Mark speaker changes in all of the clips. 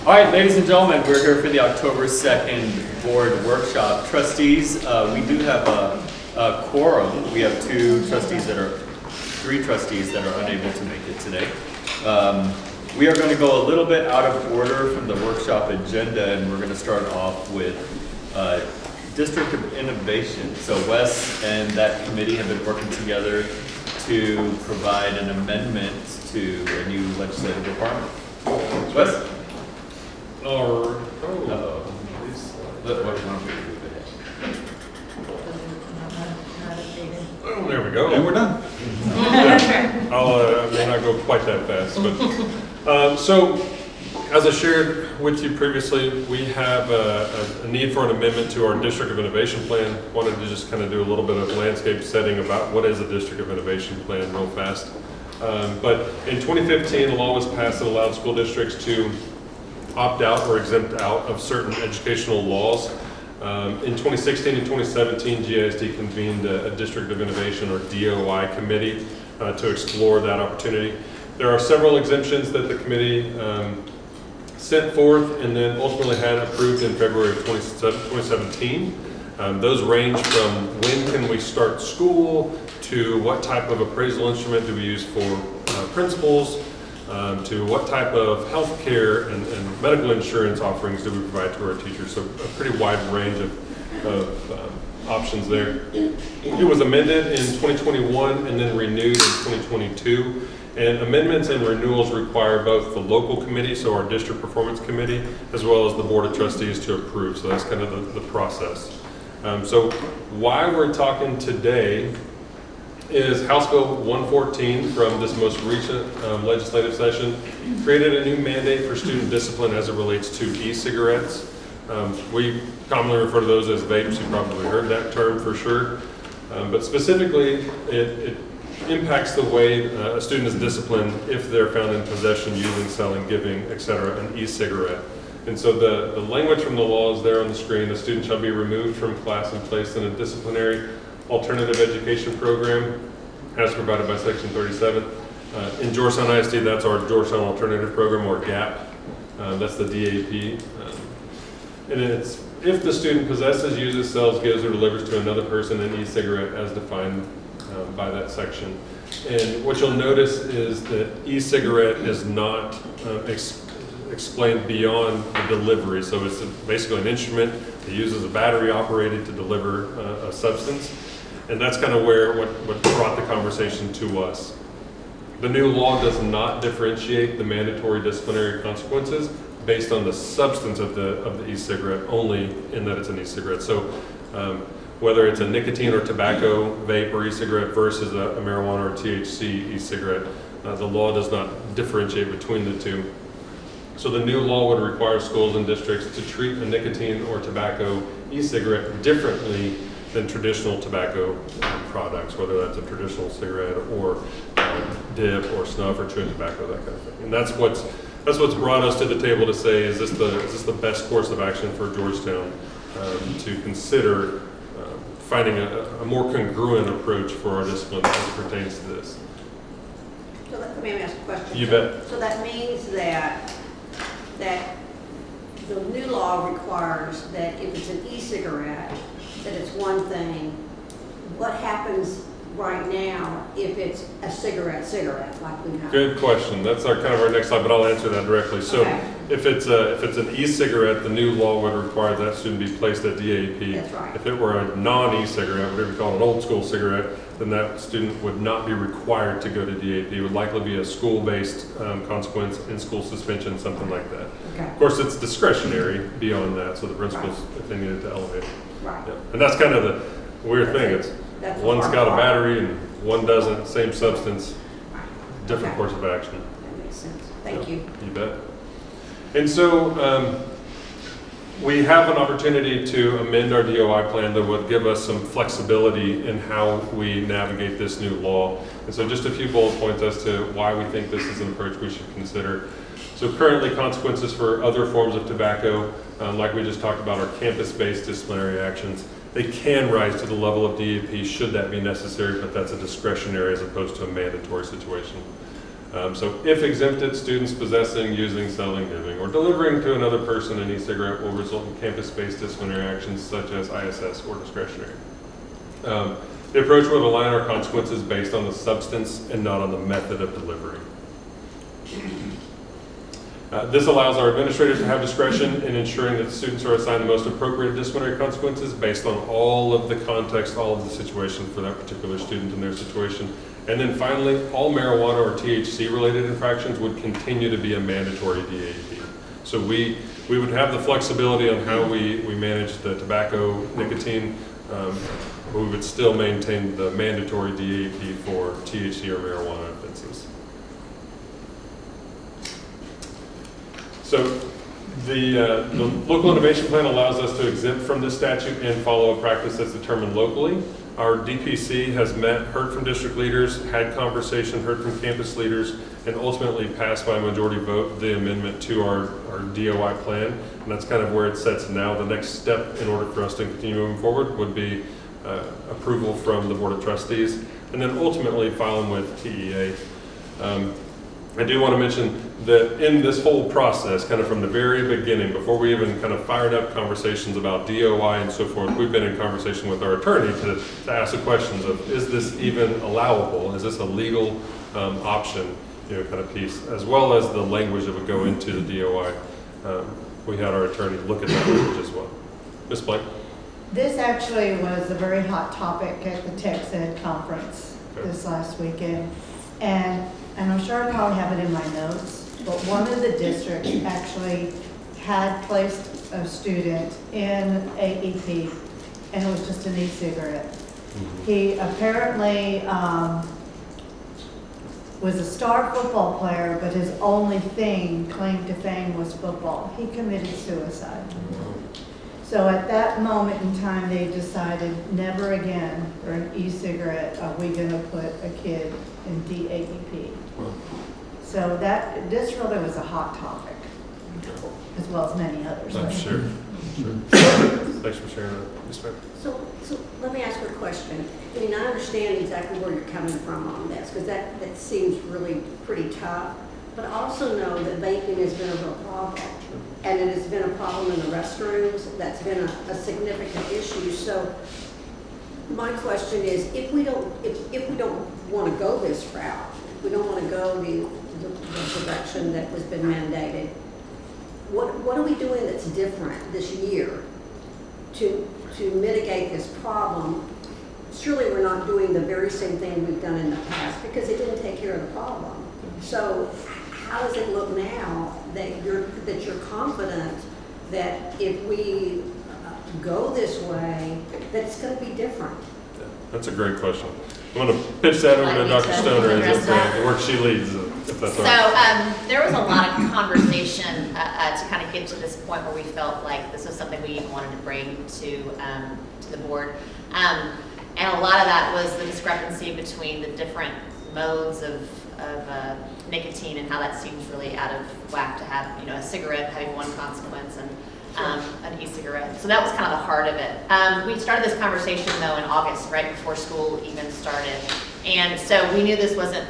Speaker 1: All right, ladies and gentlemen, we're here for the October 2nd board workshop. Trustees, we do have a quorum. We have three trustees that are unable to make it today. We are going to go a little bit out of order from the workshop agenda, and we're going to start off with District of Innovation. So Wes and that committee have been working together to provide an amendment to a new legislative requirement. Wes?
Speaker 2: Oh, there we go.
Speaker 3: And we're done.
Speaker 2: I may not go quite that fast, but so as I shared with you previously, we have a need for an amendment to our District of Innovation Plan. Wanted to just kind of do a little bit of landscape setting about what is a District of Innovation Plan real fast. But in 2015, a law was passed that allowed school districts to opt out or exempt out of certain educational laws. In 2016 and 2017, GISD convened a District of Innovation or DOI committee to explore that opportunity. There are several exemptions that the committee sent forth and then ultimately had approved in February of 2017. Those range from when can we start school to what type of appraisal instrument do we use for principals, to what type of health care and medical insurance offerings do we provide to our teachers. So a pretty wide range of options there. It was amended in 2021 and then renewed in 2022. And amendments and renewals require both the local committee, so our district performance committee, as well as the board of trustees to approve. So that's kind of the process. So why we're talking today is House Bill 114 from this most recent legislative session created a new mandate for student discipline as it relates to e-cigarettes. We commonly refer to those as vapes. You probably heard that term for sure. But specifically, it impacts the way a student is disciplined if they're found in possession, using, selling, giving, etc., an e-cigarette. And so the language from the law is there on the screen. A student shall be removed from class and placed in a disciplinary alternative education program as provided by Section 37. In Georgetown ISD, that's our Georgetown Alternative Program, or GAP. That's the DAP. And it's if the student possesses, uses, sells, gives, or delivers to another person an e-cigarette as defined by that section. And what you'll notice is that e-cigarette is not explained beyond the delivery. So it's basically an instrument that uses a battery operated to deliver a substance. And that's kind of where what brought the conversation to us. The new law does not differentiate the mandatory disciplinary consequences based on the substance of the e-cigarette, only in that it's an e-cigarette. So whether it's a nicotine or tobacco vape or e-cigarette versus a marijuana or THC e-cigarette, the law does not differentiate between the two. So the new law would require schools and districts to treat a nicotine or tobacco e-cigarette differently than traditional tobacco products, whether that's a traditional cigarette or dip or snuff or chewing tobacco, that kind of thing. And that's what's brought us to the table to say, is this the best course of action for Georgetown to consider finding a more congruent approach for our discipline as it pertains to this.
Speaker 4: So let me ask a question.
Speaker 2: You bet.
Speaker 4: So that means that the new law requires that if it's an e-cigarette, that it's one thing. What happens right now if it's a cigarette like we have?
Speaker 2: Good question. That's our next slide, but I'll answer that directly. So
Speaker 4: Okay.
Speaker 2: if it's an e-cigarette, the new law would require that student be placed at DAP.
Speaker 4: That's right.
Speaker 2: If it were a non-e-cigarette, whatever you call an old school cigarette, then that student would not be required to go to DAP. It would likely be a school-based consequence, in-school suspension, something like that.
Speaker 4: Okay.
Speaker 2: Of course, it's discretionary beyond that, so the principals, if they needed to elevate it.
Speaker 4: Right.
Speaker 2: Yeah. And that's kind of the weird thing. It's
Speaker 4: That's the
Speaker 2: one's
Speaker 4: hard
Speaker 2: got a
Speaker 4: part.
Speaker 2: battery and one doesn't, same substance,
Speaker 4: Right.
Speaker 2: different
Speaker 4: Okay.
Speaker 2: course of action.
Speaker 4: That makes sense. Thank you.
Speaker 2: You bet. And so we have an opportunity to amend our DOI plan that would give us some flexibility in how we navigate this new law. And so just a few bullet points as to why we think this is an approach we should consider. So currently, consequences for other forms of tobacco, like we just talked about, are campus-based disciplinary actions. They can rise to the level of DAP should that be necessary, but that's a discretionary as opposed to a mandatory situation. So if exempted, students possessing, using, selling, giving, or delivering to another person an e-cigarette will result in campus-based disciplinary actions such as ISS or discretionary. The approach would align our consequences based on the substance and not on the method of delivery. This allows our administrators to have discretion in ensuring that students are assigned the most appropriate disciplinary consequences based on all of the context, all of the situation for that particular student and their situation. And then finally, all marijuana or THC-related infractions would continue to be a mandatory DAP. So we would have the flexibility on how we manage the tobacco, nicotine, but we would still maintain the mandatory DAP for THC or marijuana offenses. So the local innovation plan allows us to exempt from this statute and follow a practice that's determined locally. Our DPC has met, heard from district leaders, had conversation, heard from campus leaders, and ultimately passed by a majority vote the amendment to our DOI plan. And that's kind of where it sets now. The next step in order for us to continue moving forward would be approval from the Board of Trustees, and then ultimately filing with TEA. I do want to mention that in this whole process, kind of from the very beginning, before we even kind of fired up conversations about DOI and so forth, we've been in conversation with our attorney to ask the questions of, is this even allowable? Is this a legal option, kind of piece, as well as the language that would go into the DOI. We had our attorney look at that language as well. Ms. Blake?
Speaker 3: This actually was a very hot topic at the TechSed conference this last weekend. And I'm sure I probably have it in my notes, but one of the districts actually had placed a student in AEP, and it was just an e-cigarette. Mm-hmm. He apparently was a star football player, but his only claim to fame was football. He committed suicide. So at that moment in time, they decided never again for an e-cigarette are we going to put a kid in DAEP. So this really was a hot topic, as well as many others.
Speaker 2: I'm sure. Thanks for sharing that. Ms. Beck?
Speaker 4: So let me ask you a question. I mean, I understand exactly where you're coming from on this, because that seems really pretty tough. But I also know that vaping has been a real problem. And it has been a problem in the restrooms. That's been a significant issue. So my question is, if we don't want to go this route, if we don't want to go the direction that has been mandated, what are we doing that's different this year to mitigate this problem? Surely we're not doing the very same thing we've done in the past, because it didn't take care of the problem. So how does it look now that you're confident that if we go this way, that it's going to be different?
Speaker 2: Yeah, that's a great question. I'm going to pitch that over to Dr. Stoner as the work she leads, if that's all right.
Speaker 5: So there was a lot of conversation to kind of get to this point where we felt like this was something we wanted to bring to the board. And a lot of that was the discrepancy between the different modes of nicotine and how that seems really out of whack to have, a cigarette having one consequence and an e-cigarette. So that was kind of the heart of it. We started this conversation though in August, right before school even started. And so we knew this wasn't,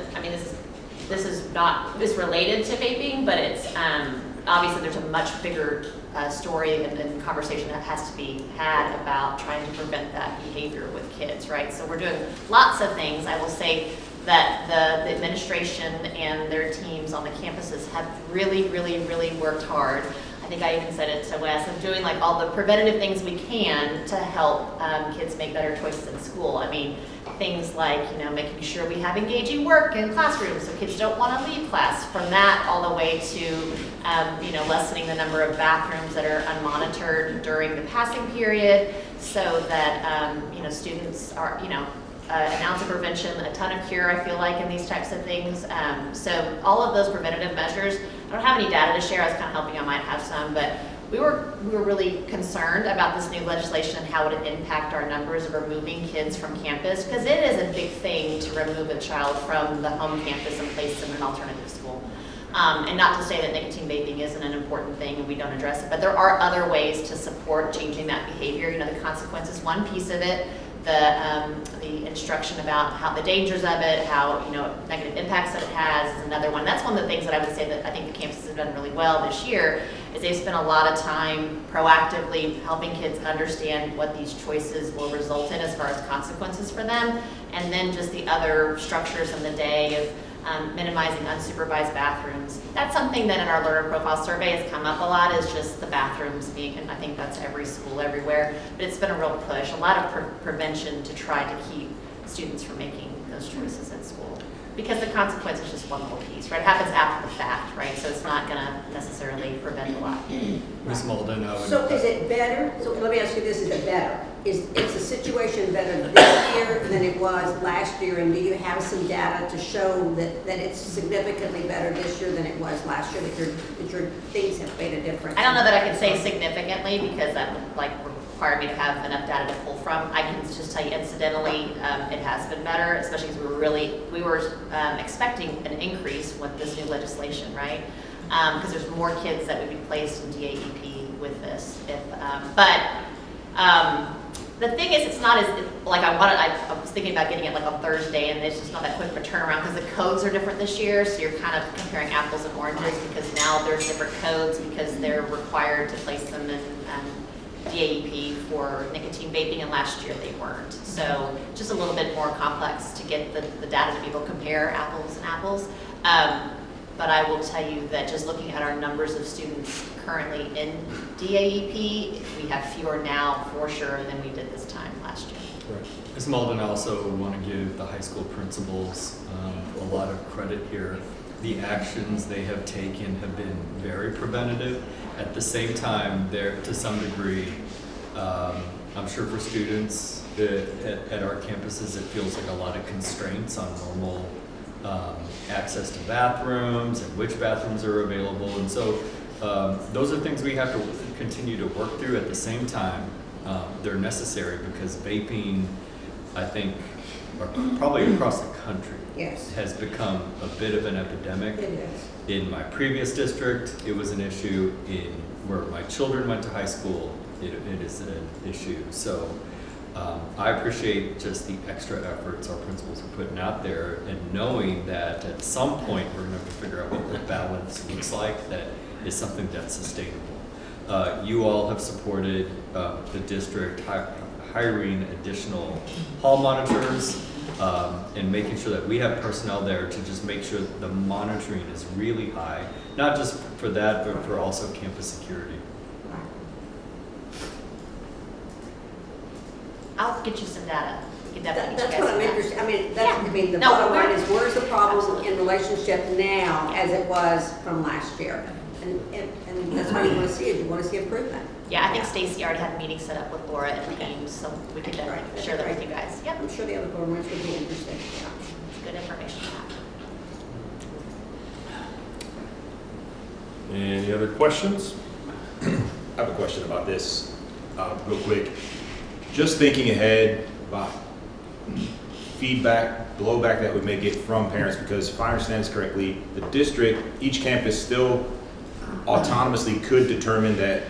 Speaker 5: this is not related to vaping, but it's obviously there's a much bigger story and conversation that has to be had about trying to prevent that behavior with kids, right? So we're doing lots of things. I will say that the administration and their teams on the campuses have really, really, really worked hard. I think I even said it to Wes, of doing like all the preventative things we can to help kids make better choices in school. Things like, making sure we have engaging work in classrooms so kids don't want to leave class, from that all the way to, lessening the number of bathrooms that are unmonitored during the passing period so that, students are, an ounce of prevention, a ton of cure, I feel like, in these types of things. So all of those preventative measures, I don't have any data to share. I was kind of hoping I might have some, but we were really concerned about this new legislation and how it would impact our numbers of removing kids from campus, because it is a big thing to remove a child from the home campus and place them in an alternative school. And not to say that nicotine vaping isn't an important thing and we don't address it, but there are other ways to support changing that behavior. The consequence is one piece of it, the instruction about how the dangers of it, how, you know, negative impacts that it has is another one. That's one of the things that I would say that I think the campuses have done really well this year, is they've spent a lot of time proactively helping kids understand what these choices will result in as far as consequences for them, and then just the other structures in the day of minimizing unsupervised bathrooms. That's something that in our learner profile survey has come up a lot, is just the bathrooms being, and I think that's every school everywhere, but it's been a real push, a lot of prevention to try to keep students from making those choices at school. Because the consequence is just one little piece, right? It happens after the fact, right? So it's not gonna necessarily prevent a lot.
Speaker 1: Ms. Malden,
Speaker 4: So is it better, so let me ask you this, is it better? Is the situation better this year than it was last year? And do you have some data to show that it's significantly better this year than it was last year, that your things have made a difference?
Speaker 5: I don't know that I can say significantly, because that would like require me to have enough data to pull from. I can just tell you incidentally, it has been better, especially because we were expecting an increase with this new legislation, right? Because there's more kids that would be placed in DAEP with this. The thing is, it's not as, like I was thinking about getting it like on Thursday, and it's just not that quick of a turnaround because the codes are different this year, so you're kind of comparing apples and oranges, because now there's different codes because they're required to place them in DAEP for nicotine vaping, and last year they weren't. So just a little bit more complex to get the data to be able to compare apples and apples. But I will tell you that just looking at our numbers of students currently in DAEP, we have fewer now for sure than we did this time last year.
Speaker 2: Right.
Speaker 1: Ms. Malden, I also want to give the high school principals a lot of credit here. The actions they have taken have been very preventative. At the same time, there, to some degree, I'm sure for students at our campuses, it feels like a lot of constraints on normal access to bathrooms and which bathrooms are available. And so those are things we have to continue to work through. At the same time, they're necessary because vaping, I think, probably across the country,
Speaker 4: Yes.
Speaker 1: has become a bit of an epidemic.
Speaker 4: It is.
Speaker 1: In my previous district, it was an issue. In where my children went to high school, it is an issue. So I appreciate just the extra efforts our principals are putting out there, and knowing that at some point we're going to have to figure out what the balance looks like that is something that's sustainable. You all have supported the district hiring additional hall monitors and making sure that we have personnel there to just make sure that the monitoring is really high, not just for that, but for also campus security.
Speaker 5: I'll get you some data. We can definitely get
Speaker 4: That's
Speaker 5: you
Speaker 4: what
Speaker 5: guys
Speaker 4: I'm
Speaker 5: some
Speaker 4: interested,
Speaker 5: data.
Speaker 4: I mean,
Speaker 5: Yeah.
Speaker 4: the
Speaker 5: No,
Speaker 4: bottom line
Speaker 5: we're-
Speaker 4: is, where's the problem
Speaker 5: Absolutely.
Speaker 4: in relationship now as it was from last year? And that's what you want to see, is you want to see improvement.
Speaker 5: Yeah, I think Stacy already had a meeting set up with Laura and team, so we could definitely
Speaker 4: Right.
Speaker 5: share that with you guys. Yep,
Speaker 4: I'm sure the other board members would be interested.
Speaker 5: it's good information to have.
Speaker 2: Any other questions?
Speaker 6: I have a question about this, real quick. Just thinking ahead about feedback, blowback that we may get from parents, because if I understand this correctly, the district, each campus still autonomously could determine that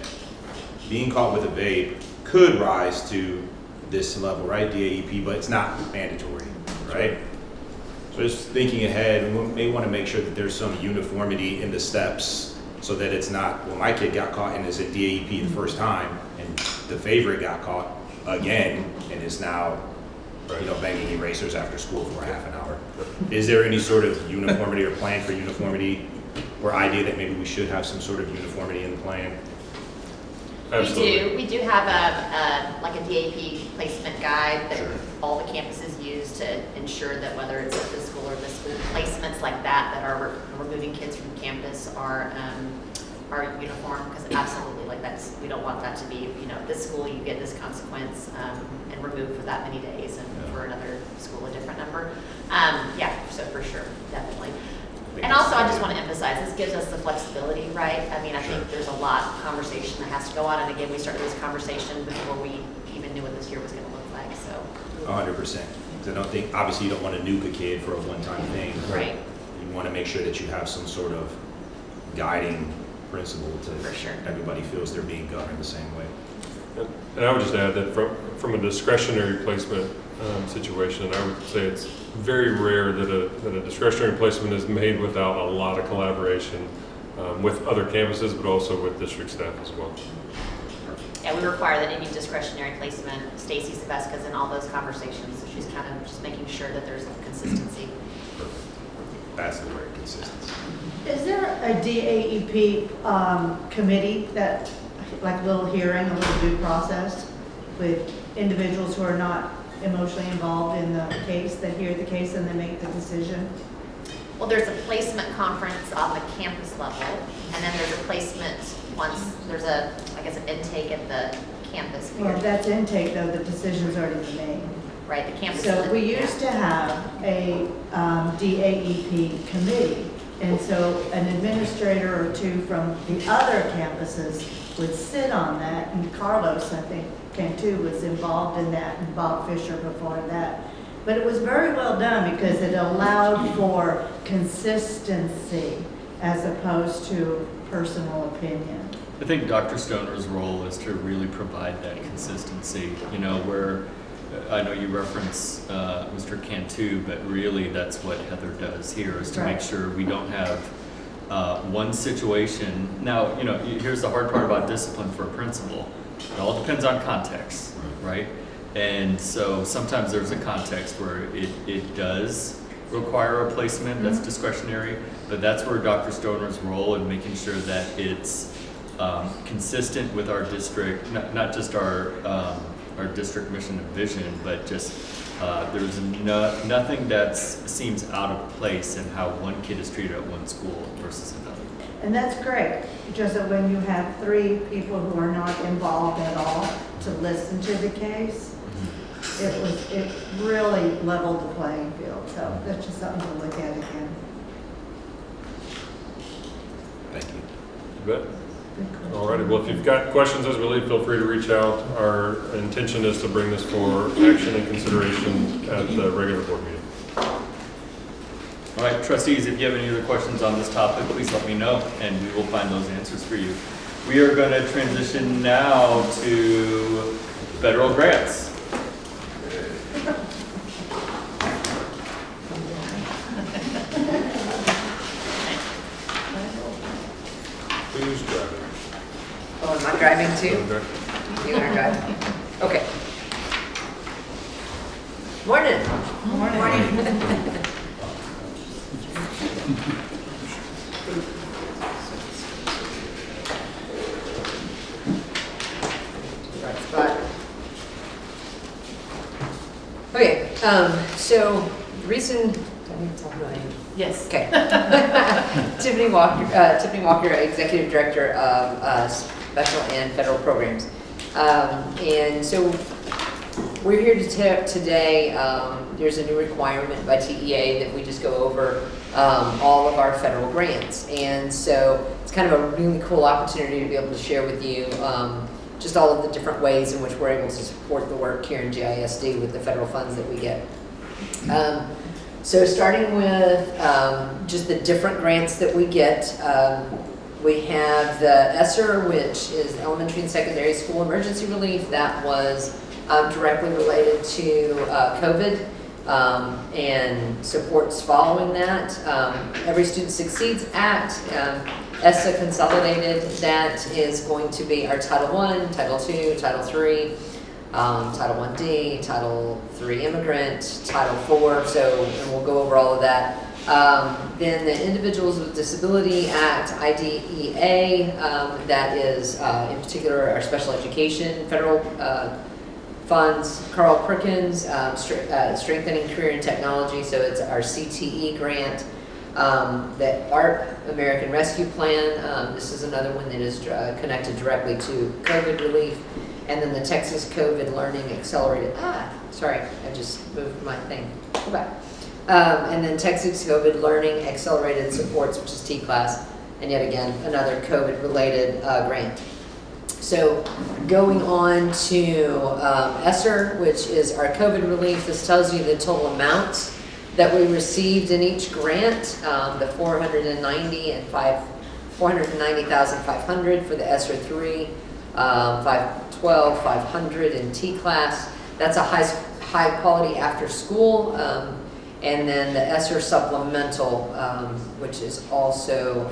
Speaker 6: being caught with a vape could rise to this level, right, DAEP, but it's not mandatory, right? So just thinking ahead, we may want to make sure that there's some uniformity in the steps, so that it's not, well, my kid got caught and is at DAEP the first time, and the favorite got caught again and is now, you know, banging erasers after school for half an hour. Is there any sort of uniformity or plan for uniformity, or idea that maybe we should have some sort of uniformity in the plan?
Speaker 2: Absolutely.
Speaker 5: We do have like a DAP placement guide that
Speaker 6: Sure.
Speaker 5: all the campuses use to ensure that whether it's at this school or this school, placements like that that are removing kids from campus are uniform, because absolutely, like that's, we don't want that to be, you know, this school you get this consequence and removed for that many days, and for another school a different number. Yeah, so for sure, definitely. And also, I just want to emphasize, this gives us the flexibility, right? I mean, I think there's a lot of conversation that has to go on, and again, we started this conversation before we even knew what this year was going to look like, so.
Speaker 6: 100%. Because I don't think, obviously you don't want to nuke a kid for a one-time thing.
Speaker 5: Right.
Speaker 6: You want to make sure that you have some sort of guiding principle to
Speaker 5: For sure.
Speaker 6: everybody feels they're being governed the same way.
Speaker 2: And I would just add that from a discretionary placement situation, I would say it's very rare that a discretionary placement is made without a lot of collaboration with other campuses, but also with district staff as well.
Speaker 5: Yeah, we require that any discretionary placement, Stacy Sebeska's in all those conversations, so she's kind of just making sure that there's consistency.
Speaker 6: That's the word, consistency.
Speaker 3: Is there a DAEP committee that, like a little hearing, a little due process with individuals who are not emotionally involved in the case, that hear the case and then make the decision?
Speaker 5: Well, there's a placement conference on the campus level, and then there's a placement once, there's a, I guess, an intake at the campus.
Speaker 3: Well, if that's intake though, the decision's already been made.
Speaker 5: Right, the campus.
Speaker 3: So we used to have a DAEP committee, and so an administrator or two from the other campuses would sit on that, and Carlos, I think, Cantu was involved in that, and Bob Fisher before that. But it was very well done because it allowed for consistency as opposed to personal opinion.
Speaker 1: I think Dr. Stoner's role is to really provide that consistency, you know, where I know you reference Mr. Cantu, but really that's what Heather does here, is to make sure we don't have one situation. Now, you know, here's the hard part about discipline for a principal. It all depends on context, right? And so sometimes there's a context where it does require a placement that's discretionary, but that's where Dr. Stoner's role in making sure that it's consistent with our district, not just our district mission and vision, but just there's nothing that seems out of place in how one kid is treated at one school versus another.
Speaker 3: And that's great, just that when you have three people who are not involved at all to listen to the case, it really leveled the playing field. So that's just something to look at again.
Speaker 6: Thank you.
Speaker 2: You bet. All righty, well, if you've got questions as we leave, feel free to reach out. Our intention is to bring this for action and consideration at the regular board meeting.
Speaker 1: All right, trustees, if you have any other questions on this topic, please let me know, and we will find those answers for you. We are going to transition now to federal grants.
Speaker 2: Who's driving?
Speaker 7: Oh, am I driving too?
Speaker 2: Okay.
Speaker 7: You are driving. Okay. Morning. Morning. Right spot. Okay, so the reason, do I need to talk about it?
Speaker 5: Yes.
Speaker 7: Okay. Tiffany Walker, Executive Director of Special and Federal Programs. And so we're here today, there's a new requirement by TEA that we just go over all of our federal grants. And so it's kind of a really cool opportunity to be able to share with you just all of the different ways in which we're able to support the work here in GISD with the federal funds that we get. So starting with just the different grants that we get, we have the ESSER, which is Elementary and Secondary School Emergency Relief. That was directly related to COVID and supports following that. Every Student Succeeds Act, ESSA Consolidated, that is going to be our Title I, Title II, Title III, Title ID, Title III Immigrant, Title IV, so and we'll go over all of that. Then the Individuals with Disability Act, IDEA, that is in particular our special education federal funds. Carl Perkins, Strengthening Career and Technology, so it's our CTE grant. The ARP, American Rescue Plan, this is another one that is connected directly to COVID relief. And then the Texas COVID Learning Accelerated, sorry, I just moved my thing, go back. And then Texas COVID Learning Accelerated Supports, which is T-Class, and yet again, another COVID-related grant. So going on to ESSER, which is our COVID relief, this tells you the total amounts that we received in each grant, the $490,500 for the ESSER 3, 512, 500 in T class. That's a high quality after school. And then the ESSER supplemental, which is also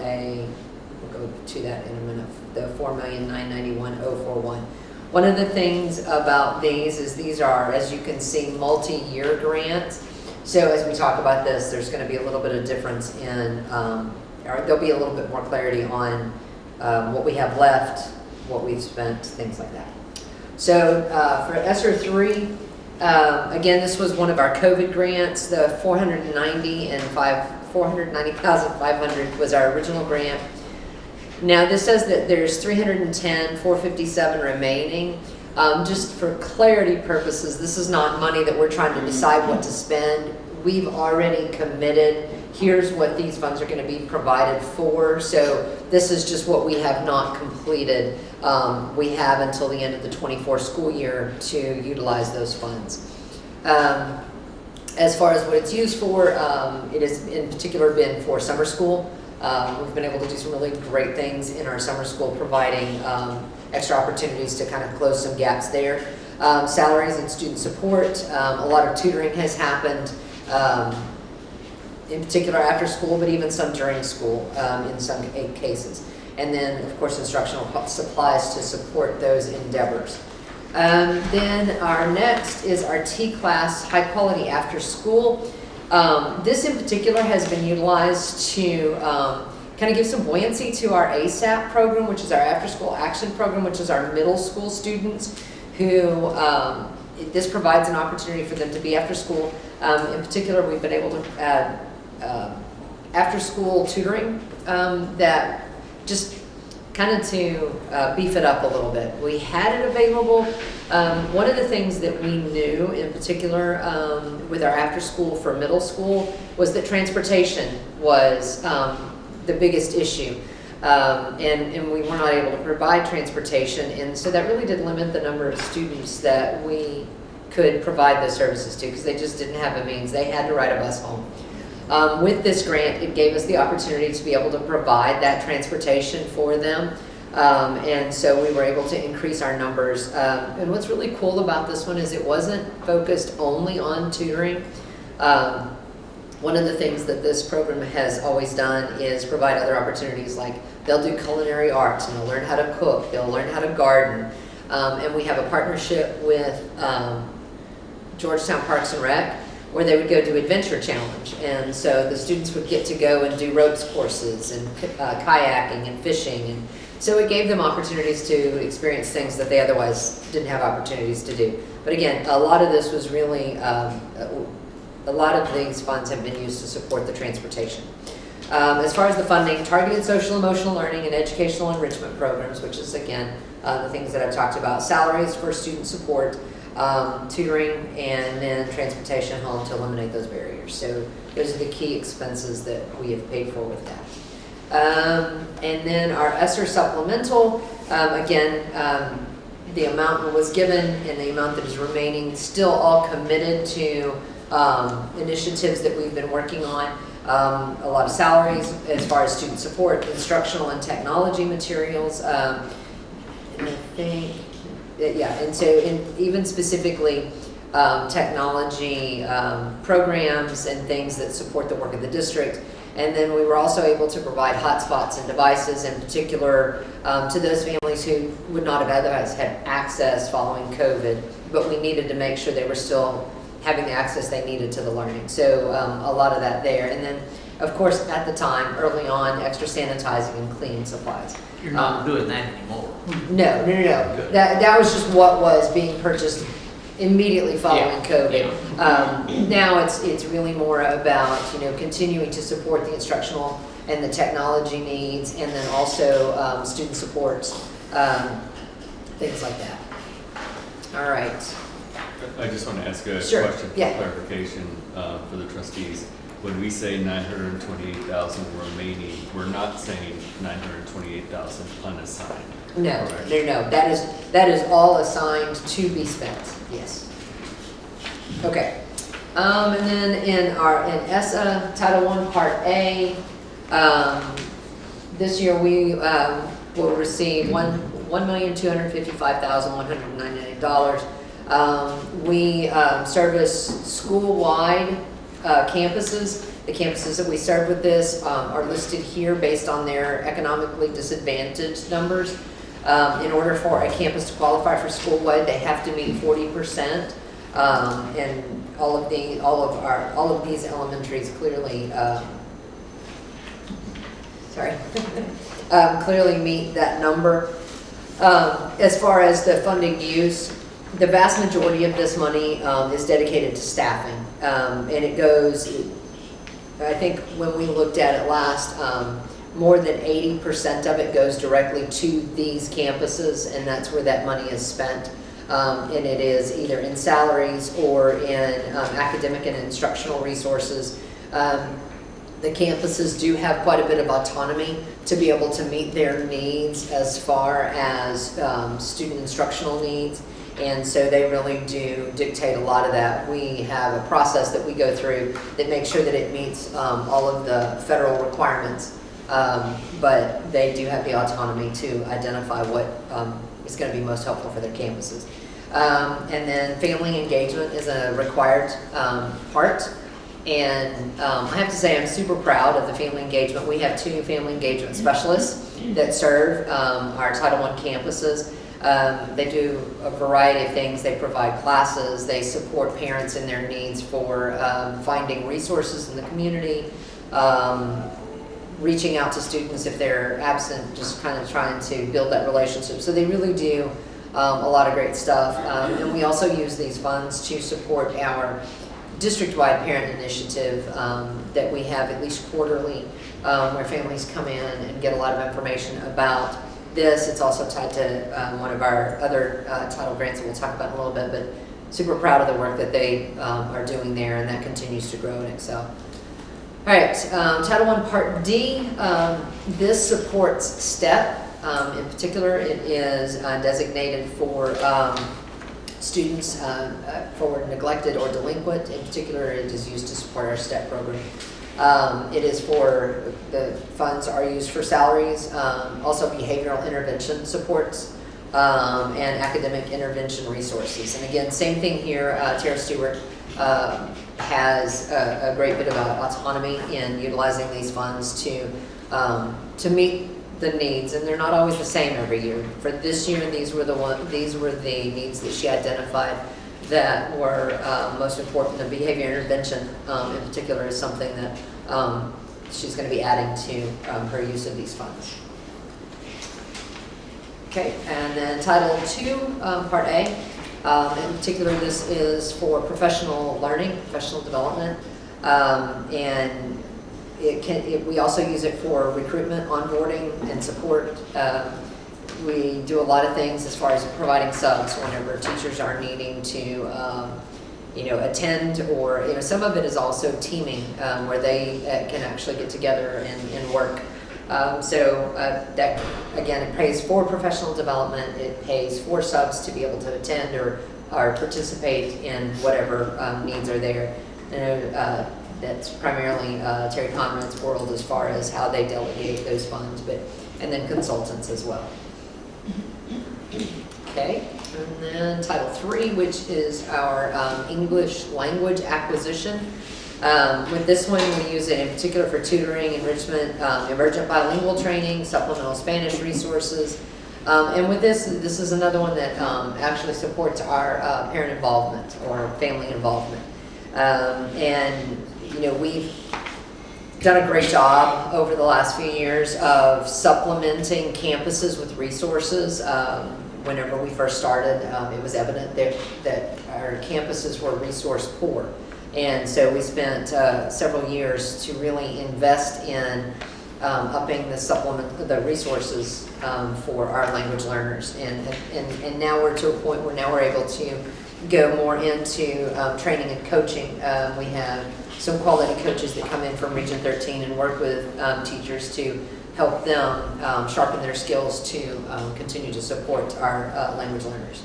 Speaker 7: we'll go to that in a minute, the $4,991,041. One of the things about these is these are, as you can see, multi-year grants. So as we talk about this, there's going to be a little bit of difference in, or there'll be a little bit more clarity on what we have left, what we've spent, things like that. So for ESSER 3, again, this was one of our COVID grants. The $490,500 was our original grant. Now this says that there's 457 remaining. Just for clarity purposes, this is not money that we're trying to decide what to spend. We've already committed. Here's what these funds are going to be provided for. So this is just what we have not completed. We have until the end of the 24 school year to utilize those funds. As far as what it's used for, it has in particular been for summer school. We've been able to do some really great things in our summer school, providing extra opportunities to kind of close some gaps there. Salaries and student support, a lot of tutoring has happened, in particular after school, but even some during school in some cases. And then, of course, instructional supplies to support those endeavors. Then our next is our T-class high quality after school. This in particular has been utilized to kind of give some buoyancy to our ASAP program, which is our after school action program, which is our middle school students who, this provides an opportunity for them to be after school. In particular, we've been able to add after school tutoring that just kind of to beef it up a little bit. We had it available. One of the things that we knew in particular with our after school for middle school was that transportation was the biggest issue. And we were not able to provide transportation, and so that really did limit the number of students that we could provide those services to, because they just didn't have the means. They had to ride a bus home. With this grant, it gave us the opportunity to be able to provide that transportation for them. And so we were able to increase our numbers. And what's really cool about this one is it wasn't focused only on tutoring. One of the things that this program has always done is provide other opportunities, like they'll do culinary arts and they'll learn how to cook, they'll learn how to garden. And we have a partnership with Georgetown Parks and Rec, where they would go do Adventure Challenge. And so the students would get to go and do ropes courses and kayaking and fishing. And so it gave them opportunities to experience things that they otherwise didn't have opportunities to do. But again, a lot of this was really, a lot of these funds have been used to support the transportation. As far as the funding, targeted social emotional learning and educational enrichment programs, which is again, the things that I've talked about, salaries for student support, tutoring, and then transportation home to eliminate those barriers. So those are the key expenses that we have paid for with that. And then our ESSER supplemental, again, the amount was given and the amount that is remaining, still all committed to initiatives that we've been working on. A lot of salaries as far as student support, instructional and technology materials, and I think, yeah, and so even specifically technology programs and things that support the work of the district. And then we were also able to provide hotspots and devices, in particular to those families who would not have otherwise had access following COVID, but we needed to make sure they were still having the access they needed to the learning. So a lot of that there. And then, of course, at the time, early on, extra sanitizing and cleaning supplies.
Speaker 8: You're not doing that anymore.
Speaker 7: No.
Speaker 8: Good.
Speaker 7: That was just what was being purchased immediately following COVID. Now it's really more about, continuing to support the instructional and the technology needs, and then also student supports, things like that. All right.
Speaker 1: I just want to ask a
Speaker 7: Sure.
Speaker 1: question for clarification for the trustees. When we say 928,000 remaining, we're not saying 928,000 unassigned.
Speaker 7: No,
Speaker 1: correct?
Speaker 7: no. That is all assigned to be spent. Yes. Okay. And then in ESSA Title I Part A, this year we will receive $1,255,199. We service school-wide campuses. The campuses that we serve with this are listed here based on their economically disadvantaged numbers. In order for a campus to qualify for school-wide, they have to meet 40%. And all of these elementaries clearly, clearly meet that number. As far as the funding use, the vast majority of this money is dedicated to staffing. And it goes, I think when we looked at it last, more than 80% of it goes directly to these campuses, and that's where that money is spent. And it is either in salaries or in academic and instructional resources. The campuses do have quite a bit of autonomy to be able to meet their needs as far as student instructional needs. And so they really do dictate a lot of that. We have a process that we go through that makes sure that it meets all of the federal requirements. But they do have the autonomy to identify what is going to be most helpful for their campuses. And then family engagement is a required part. And I have to say I'm super proud of the family engagement. We have 2 family engagement specialists that serve our Title I campuses. They do a variety of things. They provide classes. They support parents in their needs for finding resources in the community, reaching out to students if they're absent, just kind of trying to build that relationship. So they really do a lot of great stuff. And we also use these funds to support our district-wide parent initiative that we have at least quarterly, where families come in and get a lot of information about this. It's also tied to one of our other title grants that we'll talk about in a little bit, but super proud of the work that they are doing there, and that continues to grow and excel. All right, Title I Part D, this supports STEP. In particular, it is designated for students for neglected or delinquent. In particular, it is used to support our STEP program. It is for, the funds are used for salaries, also behavioral intervention supports, and academic intervention resources. And again, same thing here, Tara Stewart has a great bit of autonomy in utilizing these funds to meet the needs, and they're not always the same every year. For this year, these were the needs that she identified that were most important. The behavior intervention in particular is something that she's going to be adding to her use of these funds. Okay, and then Title II, Part A. In particular, this is for professional learning, professional development, and we also use it for recruitment, onboarding, and support. We do a lot of things as far as providing subs whenever teachers are needing to, attend, or some of it is also teaming, where they can actually get together and work. That again, it pays for professional development. It pays for subs to be able to attend or participate in whatever needs are there. That's primarily Terry Conrad's world as far as how they delegate those funds, and then consultants as well. Okay, and then Title III, which is our English language acquisition. With this one, we use it in particular for tutoring, enrichment, emergent bilingual training, supplemental Spanish resources. And with this is another one that actually supports our parent involvement or family involvement. We've done a great job over the last few years of supplementing campuses with resources. Whenever we first started, it was evident that our campuses were resource poor. And so we spent several years to really invest in upping the resources for our language learners. And now we're to a point where now we're able to go more into training and coaching. We have some quality coaches that come in from Region 13 and work with teachers to help them sharpen their skills to continue to support our language learners.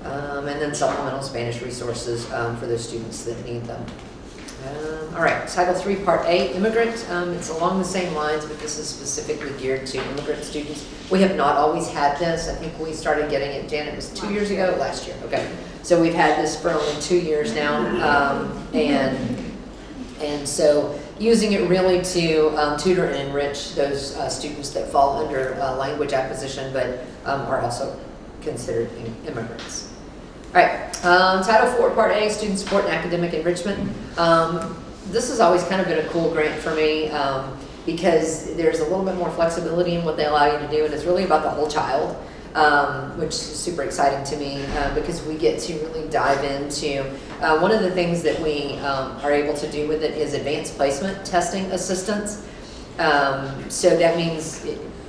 Speaker 7: And then supplemental Spanish resources for those students that need them. All right, Title III, Part A, immigrant. It's along the same lines, but this is specifically geared to immigrant students. We have not always had this. I think we started getting it, Janet, it was 2 years ago? Last year, okay. So we've had this for only 2 years now. And so using it really to tutor and enrich those students that fall under language acquisition, but are also considered immigrants. All right, Title IV, Part A, Student Support and Academic Enrichment. This has always kind of been a cool grant for me because there's a little bit more flexibility in what they allow you to do, and it's really about the whole child, which is super exciting to me because we get to really dive into one of the things that we are able to do with it is advanced placement testing assistance. So that means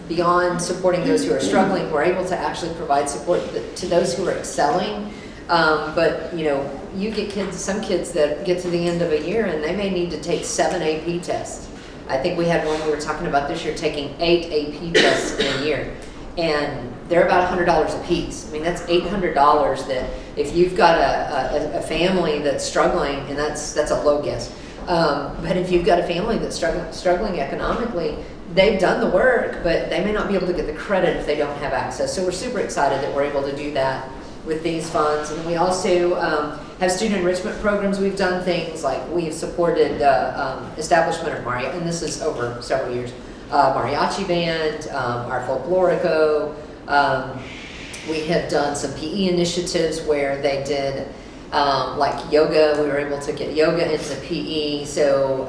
Speaker 7: beyond supporting those who are struggling, we're able to actually provide support to those who are excelling. But you know, you get some kids that get to the end of a year and they may need to take 7 AP tests. I think we had one we were talking about this year taking 8 AP tests in a year, and they're about $100 a piece. I mean, that's $800 that if you've got a family that's struggling, and that's a low guess, but if you've got a family that's struggling economically, they've done the work, but they may not be able to get the credit if they don't have access. So we're super excited that we're able to do that with these funds. And we also have student enrichment programs. We've done things like we've supported establishment of mariachi, and this is over several years, mariachi band, our folklorico. We have done some PE initiatives where they did like yoga. We were able to get yoga into PE. So,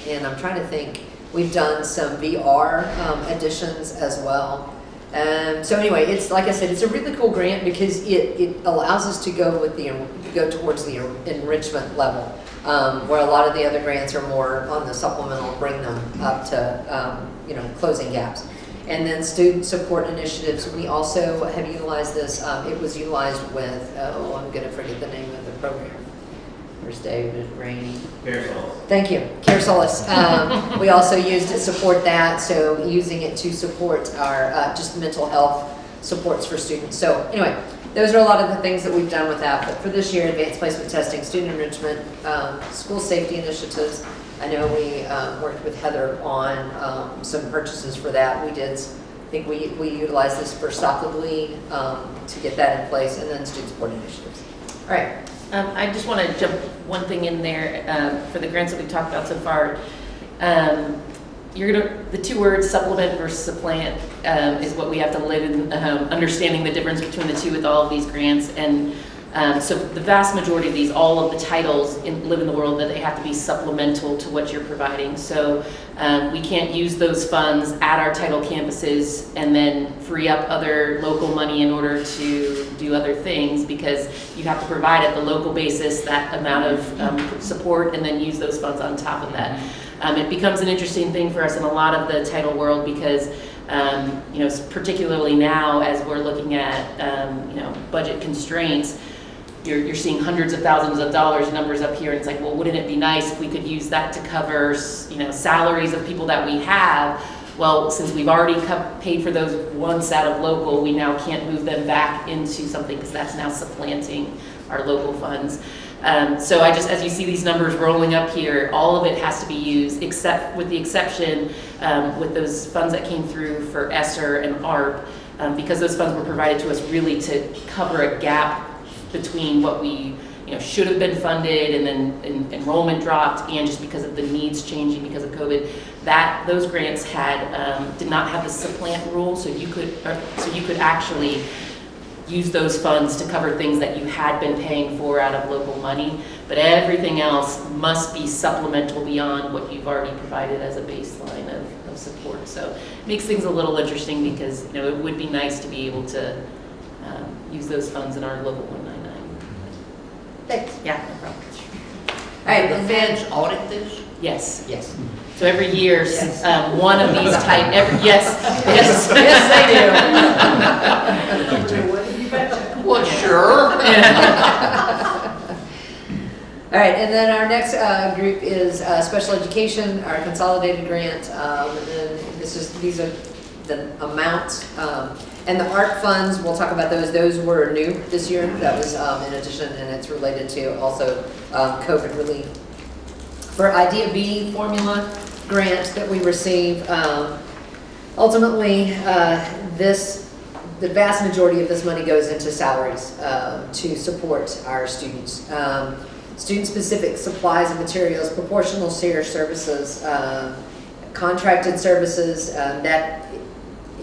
Speaker 7: and I'm trying to think, we've done some VR additions as well. So anyway, it's like I said, it's a really cool grant because it allows us to go towards the enrichment level, where a lot of the other grants are more on the supplemental, bring them up to closing gaps. And then student support initiatives, we also have utilized this. It was utilized with I'm going to forget the name of the program. Where's David Rainey? Thank you, Care Solace. We also used to support that, so using it to support our just mental health supports for students. So anyway, those are a lot of the things that we've done with that. But for this year, advanced placement testing, student enrichment, school safety initiatives. I know we worked with Heather on some purchases for that. We did, I think we utilized this for Stop the Bleed to get that in place, and then student support initiatives. All right.
Speaker 9: I just want to jump one thing in there for the grants that we've talked about so far. The 2 words supplement versus supplant is what we have to live in, understanding the difference between the two with all of these grants. And so the vast majority of these, all of the titles live in the world that they have to be supplemental to what you're providing. So we can't use those funds at our title campuses and then free up other local money in order to do other things, because you have to provide at the local basis that amount of support and then use those funds on top of that. It becomes an interesting thing for us in a lot of the title world because particularly now as we're looking at budget constraints, you're seeing hundreds of thousands of dollars numbers up here, and it's like, well, wouldn't it be nice if we could use that to cover salaries of people that we have? Well, since we've already paid for those once out of local, we now can't move them back into something because that's now supplanting our local funds. So as you see these numbers rolling up here, all of it has to be used, except with the exception with those funds that came through for ESSER and ARP, because those funds were provided to us really to cover a gap between what we should have been funded and then enrollment dropped, and just because of the needs changing because of COVID, those grants did not have the supplant rule, so you could actually use those funds to cover things that you had been paying for out of local money, but everything else must be supplemental beyond what you've already provided as a baseline of support. So it makes things a little interesting because it would be nice to be able to use those funds in our local 199.
Speaker 7: Thanks.
Speaker 9: Yeah, no problem.
Speaker 7: All right,
Speaker 8: The
Speaker 7: and then,
Speaker 8: feds audit this?
Speaker 9: Yes.
Speaker 7: yes.
Speaker 9: So every year,
Speaker 7: Yes.
Speaker 9: one of these type, yes,
Speaker 7: Yes,
Speaker 8: Well, sure.
Speaker 7: they do. All right, and then our next group is special education, our consolidated grant. And these are the amounts. And the ARP funds, we'll talk about those. Those were new this year. That was in addition, and it's related to also COVID relief. for Idea B formula grant that we receive. Ultimately, the vast majority of this money goes into salaries to support our students. Student-specific supplies and materials, proportional share services, contracted services, that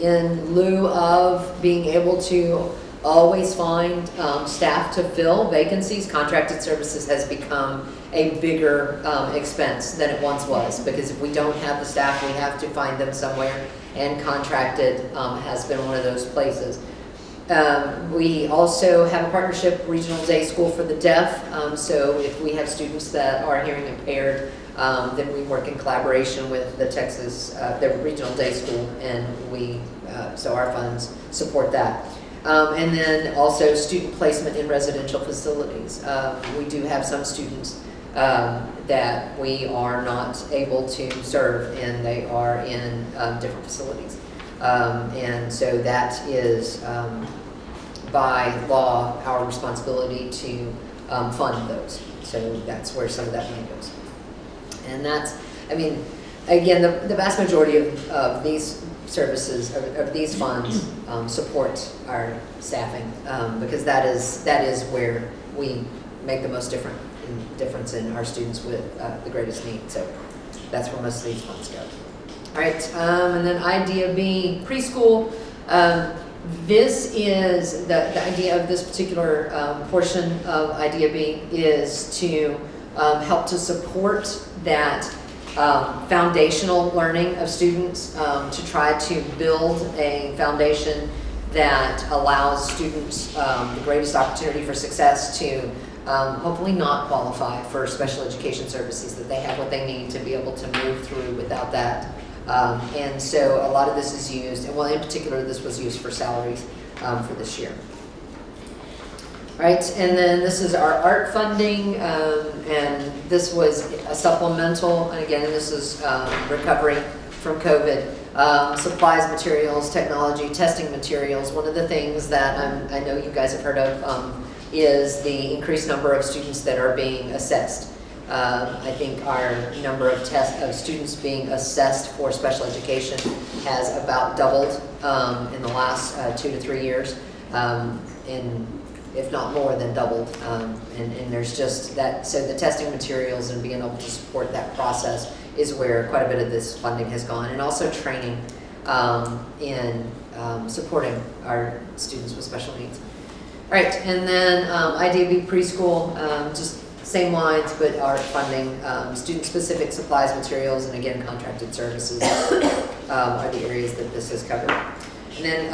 Speaker 7: in lieu of being able to always find staff to fill vacancies, contracted services has become a bigger expense than it once was, because if we don't have the staff, we have to find them somewhere, and contracted has been one of those places. We also have a partnership, Regional Day School for the Deaf, so if we have students that are hearing impaired, then we work in collaboration with the Regional Day School, and so our funds support that. And then also student placement in residential facilities. We do have some students that we are not able to serve, and they are in different facilities. And so that is, by law, our responsibility to fund those. So that's where some of that money goes. And that's, I mean, again, the vast majority of these services, of these funds, support our staffing, because that is where we make the most difference in our students with the greatest need. So that's where most of these funds go. All right, and then Idea B, preschool. This is, the idea of this particular portion of Idea B is to help to support that foundational learning of students, to try to build a foundation that allows students the greatest opportunity for success to hopefully not qualify for special education services, that they have what they need to be able to move through without that. And so a lot of this is used, and well, in particular, this was used for salaries for this year. Right, and then this is our art funding, and this was a supplemental, and again, this is recovering from COVID. Supplies, materials, technology, testing materials. One of the things that I know you guys have heard of is the increased number of students that are being assessed. I think our number of students being assessed for special education has about doubled in the last 2 to 3 years, if not more than doubled. And there's just that, so the testing materials and being able to support that process is where quite a bit of this funding has gone, and also training in supporting our students with special needs. All right, and then IDB preschool, just same lines, but art funding, student-specific supplies, materials, and again, contracted services are the areas that this has covered. And then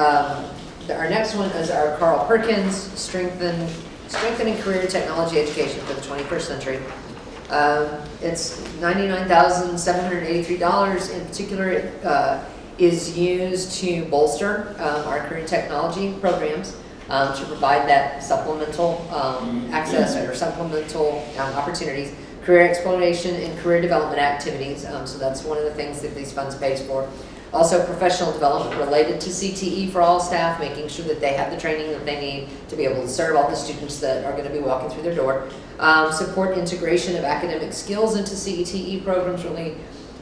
Speaker 7: our next one is our Carl Perkins, Strengthening Career Technology Education for the 21st Century. It's $99,783. In particular, it is used to bolster our career technology programs, to provide that supplemental access or supplemental opportunities, career exploration and career development activities. So that's one of the things that these funds pays for. Also professional development related to CTE for all staff, making sure that they have the training that they need to be able to serve all the students that are going to be walking through their door. Support integration of academic skills into CTE programs, really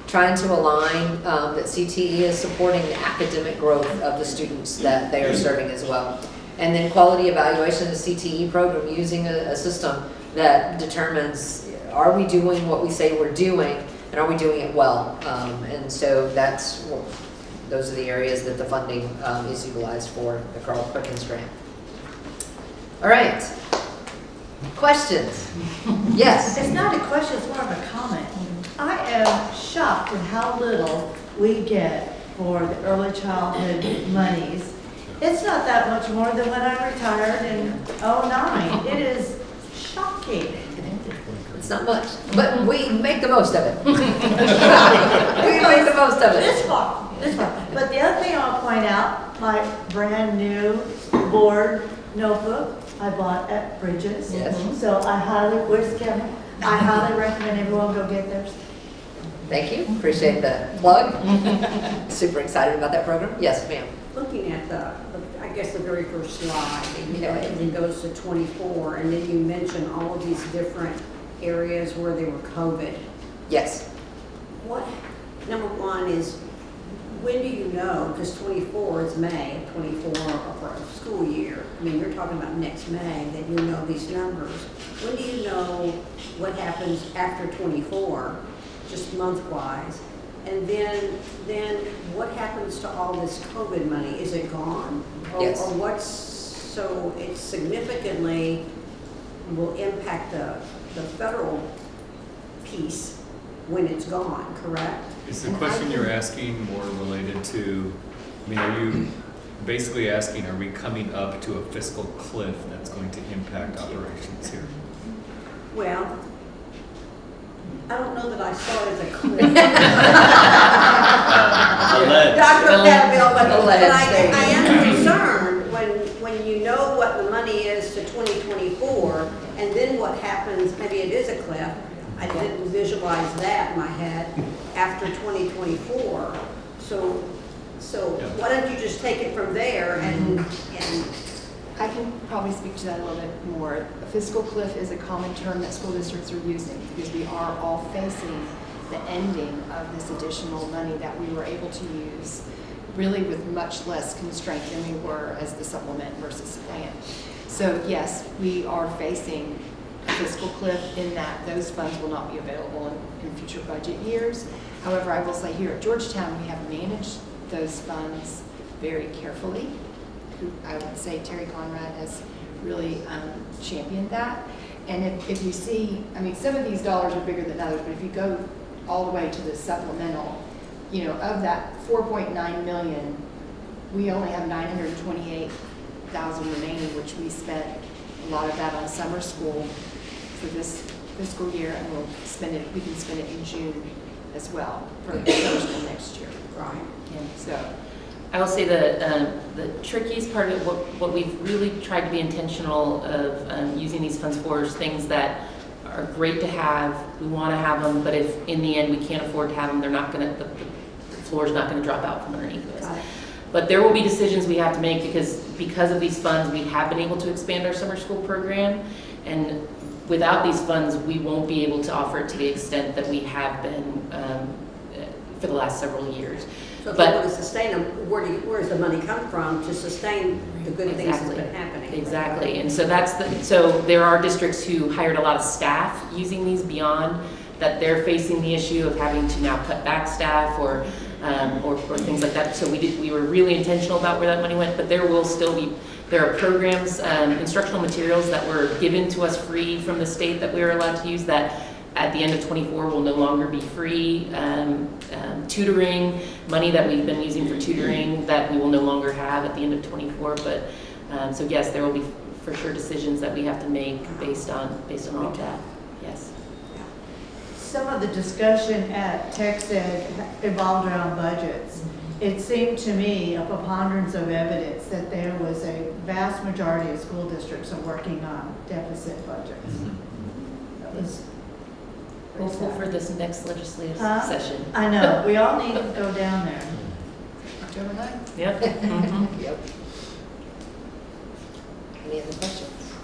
Speaker 7: trying to align that CTE is supporting the academic growth of the students that they are serving as well. And then quality evaluation of the CTE program using a system that determines, are we doing what we say we're doing, and are we doing it well? And so those are the areas that the funding is utilized for the Carl Perkins grant. All right, questions? Yes?
Speaker 3: It's not a question, it's more of a comment. I am shocked at how little we get for the early childhood monies. It's not that much more than when I retired in '09. It is shocking.
Speaker 7: It's not much, but we make the most of it. We make the most of it.
Speaker 3: This far. But the other thing I'll point out, my brand new board notebook I bought at Bridges.
Speaker 7: Yes.
Speaker 3: So where's the camera? I highly recommend everyone go get theirs.
Speaker 7: Thank you, appreciate the plug. Super excited about that program. Yes, ma'am.
Speaker 4: Looking at I guess the very first slide, and it goes to 24, and then you mention all of these different areas where they were COVID
Speaker 7: Yes.
Speaker 4: What, number one is, when do you know, because 24 is May, 24 for a school year. I mean, you're talking about next May, that you know these numbers. When do you know what happens after 24, just month-wise? And then what happens to all this COVID money? Is it gone?
Speaker 7: Yes.
Speaker 4: Or what's, so it significantly will impact the federal piece when it's gone, correct?
Speaker 1: Is the question you're asking more related to, I mean, are you basically asking, are we coming up to a fiscal cliff that's going to impact operations here?
Speaker 4: Well, I don't know that I saw it as a cliff.
Speaker 1: Alleged.
Speaker 4: Dr. Belleville, but
Speaker 7: Alleged.
Speaker 4: I am concerned when you know what the money is to 2024, and then what happens, maybe it is a cliff. I didn't visualize that in my head after 2024. So why don't you just take it from there and
Speaker 10: I can probably speak to that a little bit more. A fiscal cliff is a common term that school districts are using because we are all facing the ending of this additional money that we were able to use really with much less constraint than we were as the supplement versus supplant. So yes, we are facing a fiscal cliff in that those funds will not be available in future budget years. However, I will say here at Georgetown, we have managed those funds very carefully. I would say Terry Conrad has really championed that. And if you see, I mean, some of these dollars are bigger than others, but if you go all the way to the supplemental, you know, of that 4.9 million, we only have 928,000 remaining, which we spent a lot of that on summer school for this fiscal year, and we'll spend it. We can spend it in June as well for summer school next year.
Speaker 4: right?
Speaker 10: And so.
Speaker 9: I will say the trickiest part of what we've really tried to be intentional of using these funds for is things that are great to have. We want to have them, but if in the end we can't afford to have them, they're not going to. The floor is not going to drop out from underneath us. But there will be decisions we have to make because of these funds, we have been able to expand our summer school program, and without these funds, we won't be able to offer it to the extent that we have been for the last several years.
Speaker 4: So if
Speaker 9: But-
Speaker 4: you want to sustain them, where does the money come from to sustain the good things that's been happening?
Speaker 9: Exactly, and so so there are districts who hired a lot of staff using these beyond that they're facing the issue of having to now cut back staff or things like that. So we were really intentional about where that money went, but there are programs, instructional materials that were given to us free from the state that we were allowed to use that at the end of 24 will no longer be free. Tutoring, money that we've been using for tutoring that we will no longer have at the end of 24. But so yes, there will be for sure decisions that we have to make based on all of that. Yes.
Speaker 3: Some of the discussion at TechSed evolved around budgets. It seemed to me a preponderance of evidence that there was a vast majority of school districts are working on deficit budgets. That was
Speaker 9: Hopeful for this next legislative
Speaker 3: Huh?
Speaker 9: session.
Speaker 3: I know, we all need to go down there.
Speaker 10: October 9th.
Speaker 9: Yep. Mhm.
Speaker 7: Yep. Any other questions?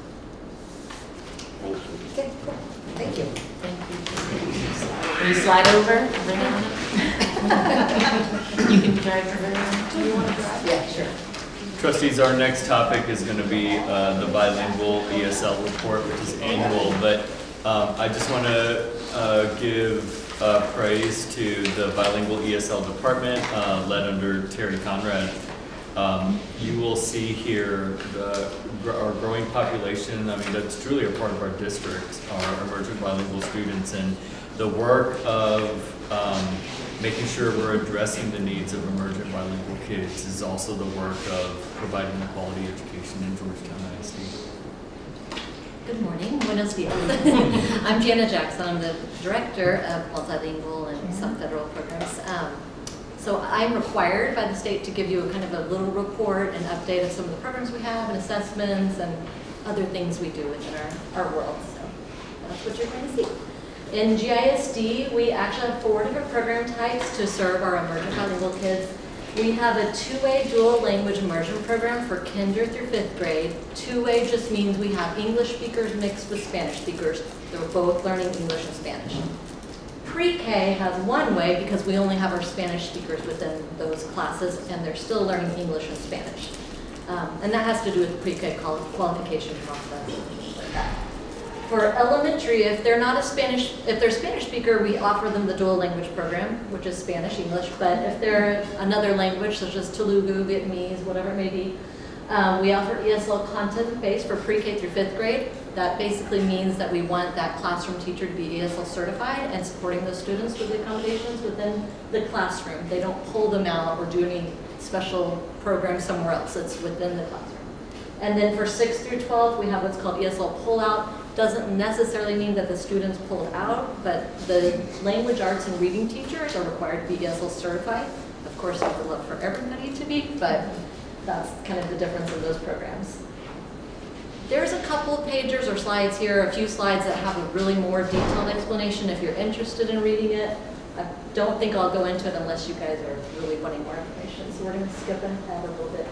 Speaker 4: Thank you.
Speaker 7: Okay, cool. Thank you.
Speaker 9: Thank you. Will you slide over? Bring it on. You can drive for her.
Speaker 10: Do you want to drive?
Speaker 7: Yeah, sure.
Speaker 1: Trustees, our next topic is going to be the bilingual ESL report, which is annual, but I just want to give praise to the bilingual ESL department led under Terry Conrad. You will see here our growing population. I mean, that's truly a part of our district, our emergent bilingual students, and the work of making sure we're addressing the needs of emergent bilingual kids is also the work of providing a quality education in Georgetown ISD.
Speaker 11: Good morning, buenos dias. I'm Jana Jackson, I'm the Director of Multilingual and some federal programs. So I'm required by the state to give you a kind of a little report and update of some of the programs we have and assessments and other things we do within our world. So that's what you're going to see. In GISD, we actually have 4 different program types to serve our emergent bilingual kids. We have a 2-way dual language immersion program for kinder through 5th grade. 2-way just means we have English speakers mixed with Spanish speakers. They're both learning English and Spanish. Pre-K has one way because we only have our Spanish speakers within those classes, and they're still learning English and Spanish. And that has to do with the pre-K qualification process and things like that. For elementary, if they're Spanish speaker, we offer them the dual language program, which is Spanish, English. But if they're another language, such as Telugu, Vietnamese, whatever it may be, we offer ESL content base for pre-K through 5th grade. That basically means that we want that classroom teacher to be ESL certified and supporting those students with the accommodations within the classroom. They don't pull them out or do any special program somewhere else. It's within the classroom. And then for 6th through 12th, we have what's called ESL pull-out. Doesn't necessarily mean that the students pull it out, but the language arts and reading teachers are required to be ESL certified. Of course, I would love for everybody to be, but that's kind of the difference in those programs. There's a couple of pages or slides here, a few slides that have a really more detailed explanation if you're interested in reading it. I don't think I'll go into it unless you guys are really wanting more information, so we're going to skip ahead a little bit.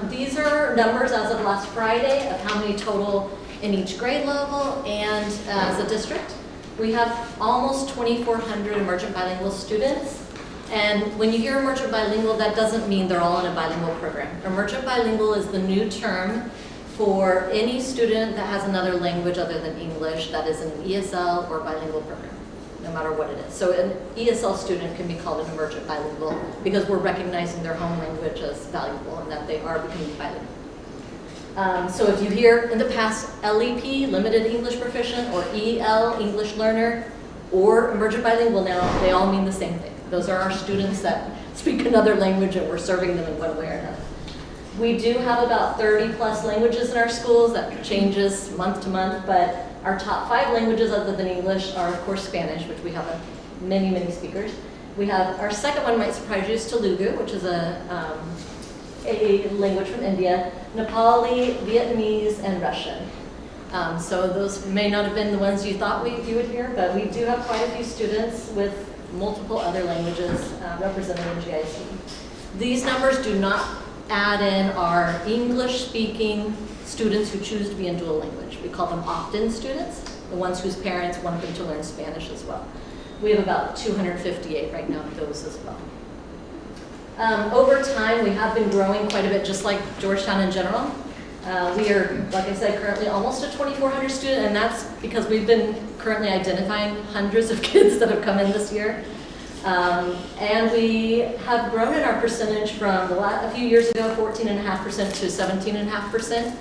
Speaker 11: These are numbers as of last Friday of how many total in each grade level and as a district. We have almost 2,400 emergent bilingual students. And when you hear emergent bilingual, that doesn't mean they're all in a bilingual program. Emergent bilingual is the new term for any student that has another language other than English that is in an ESL or bilingual program, no matter what it is. So an ESL student can be called an emergent bilingual because we're recognizing their home language as valuable and that they are becoming bilingual. So if you hear in the past LEP, limited English proficient, or EL, English learner, or emergent bilingual now, they all mean the same thing. Those are our students that speak another language and we're serving them in one way or another. We do have about 30 plus languages in our schools. That changes month to month, but our top 5 languages other than English are of course Spanish, which we have many, many speakers. We have, our second one might surprise you, is Telugu, which is a language from India, Nepali, Vietnamese, and Russian. So those may not have been the ones you thought you would hear, but we do have quite a few students with multiple other languages represented in GIC. These numbers do not add in our English-speaking students who choose to be in dual language. We call them opt-in students, the ones whose parents want them to learn Spanish as well. We have about 258 right now of those as well. Over time, we have been growing quite a bit, just like Georgetown in general. We are, like I said, currently almost a 2,400 student, and that's because we've been currently identifying hundreds of kids that have come in this year. And we have grown in our percentage from a few years ago, 14.5% to 17.5%.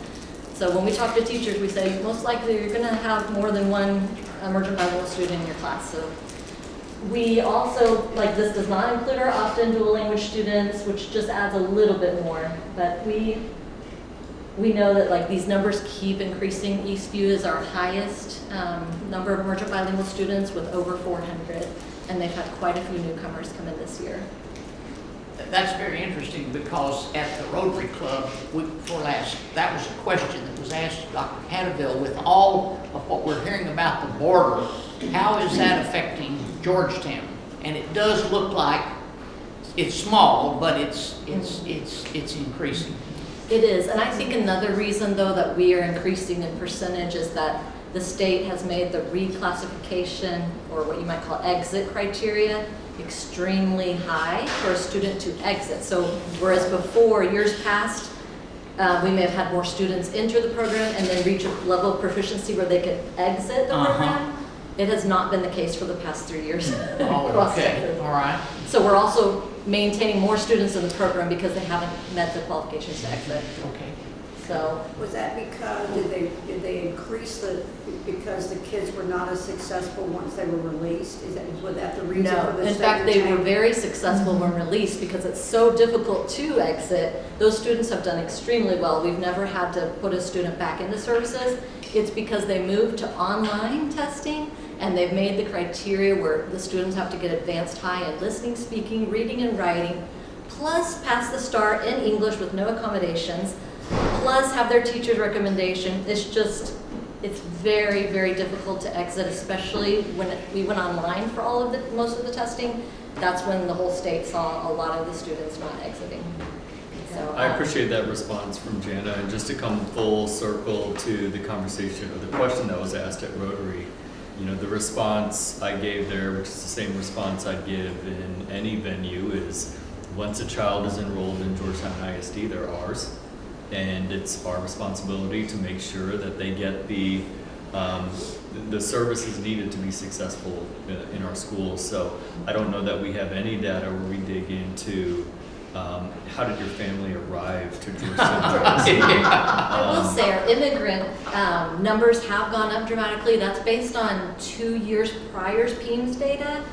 Speaker 11: So when we talk to teachers, we say most likely you're going to have more than one emergent bilingual student in your class. So we also, like, this does not include our opt-in dual language students, which just adds a little bit more, but we know that like these numbers keep increasing. Eastview is our highest number of emergent bilingual students with over 400, and they've had quite a few newcomers come in this year.
Speaker 8: That's very interesting because at the Rotary Club week before last, that was a question that was asked to Dr. Hadaville. With all of what we're hearing about the border, how is that affecting Georgetown? And it does look like it's small, but it's increasing.
Speaker 11: It is, and I think another reason though that we are increasing in percentage is that the state has made the reclassification, or what you might call exit criteria, extremely high for a student to exit. So whereas before, years past, we may have had more students enter the program and then reach a level of proficiency where they could exit the program. It has not been the case for the past 3 years.
Speaker 8: Oh, okay, all right.
Speaker 11: So we're also maintaining more students in the program because they haven't met the qualifications to exit.
Speaker 8: Okay.
Speaker 11: So
Speaker 4: Was that because, did they increase because the kids were not as successful once they were released? Was that the reason for
Speaker 11: no,
Speaker 4: the
Speaker 11: in fact, they were
Speaker 4: change?
Speaker 11: very successful when released because it's so difficult to exit. Those students have done extremely well. We've never had to put a student back into services. It's because they moved to online testing and they've made the criteria where the students have to get advanced high in listening, speaking, reading, and writing, plus pass the STAR in English with no accommodations, plus have their teacher's recommendation. It's very, very difficult to exit, especially when we went online for most of the testing. That's when the whole state saw a lot of the students not exiting. So,
Speaker 1: I appreciate that response from Jana, and just to come full circle to the conversation or the question that was asked at Rotary, you know, the response I gave there, which is the same response I'd give in any venue, is once a child is enrolled in Georgetown ISD, they're ours. And it's our responsibility to make sure that they get the services needed to be successful in our schools. So I don't know that we have any data where we dig into how did your family arrive to Georgetown?
Speaker 11: I will say our immigrant numbers have gone up dramatically. That's based on 2 years prior's PEMS data.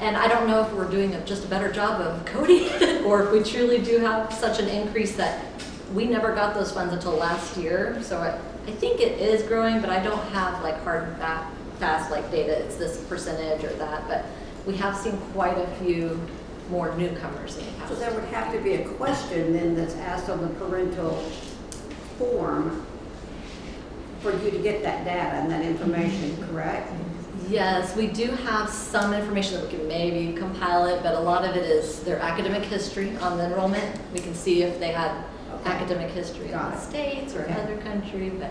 Speaker 11: And I don't know if we're doing just a better job of coding it or if we truly do have such an increase that we never got those funds until last year. So I think it is growing, but I don't have like hard and fast like data, it's this percentage or that. But we have seen quite a few more newcomers in the past.
Speaker 4: So there would have to be a question then that's asked on the parental form for you to get that data and that information, correct?
Speaker 11: Yes, we do have some information that we can maybe compile it, but a lot of it is their academic history on the enrollment. We can see if they had academic history in the States or another country, but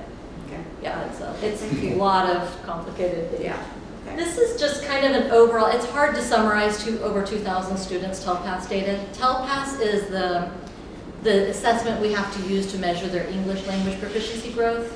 Speaker 11: yeah, it's a lot of complicated data.
Speaker 4: Yeah. Okay.
Speaker 11: This is just kind of an overall, it's hard to summarize over 2,000 students TELPAS data. TELPAS is the assessment we have to use to measure their English language proficiency growth.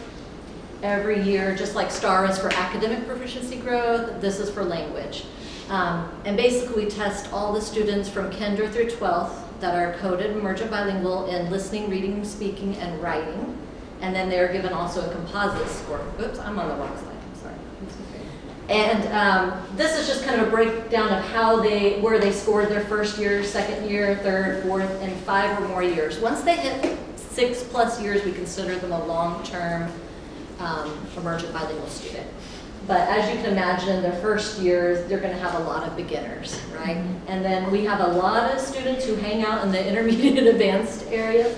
Speaker 11: Every year, just like STAR is for academic proficiency growth, this is for language. And basically we test all the students from kinder through 12th that are coded emergent bilingual in listening, reading, speaking, and writing. And then they're given also a composite score. Oops, I'm on the wrong slide, I'm sorry. And this is just kind of a breakdown of where they scored their first year, second year, third, fourth, and 5 or more years. Once they hit 6+ years, we consider them a long-term emergent bilingual student. But as you can imagine, their first years, they're going to have a lot of beginners, right? Mm-hmm. And then we have a lot of students who hang out in the intermediate advanced areas.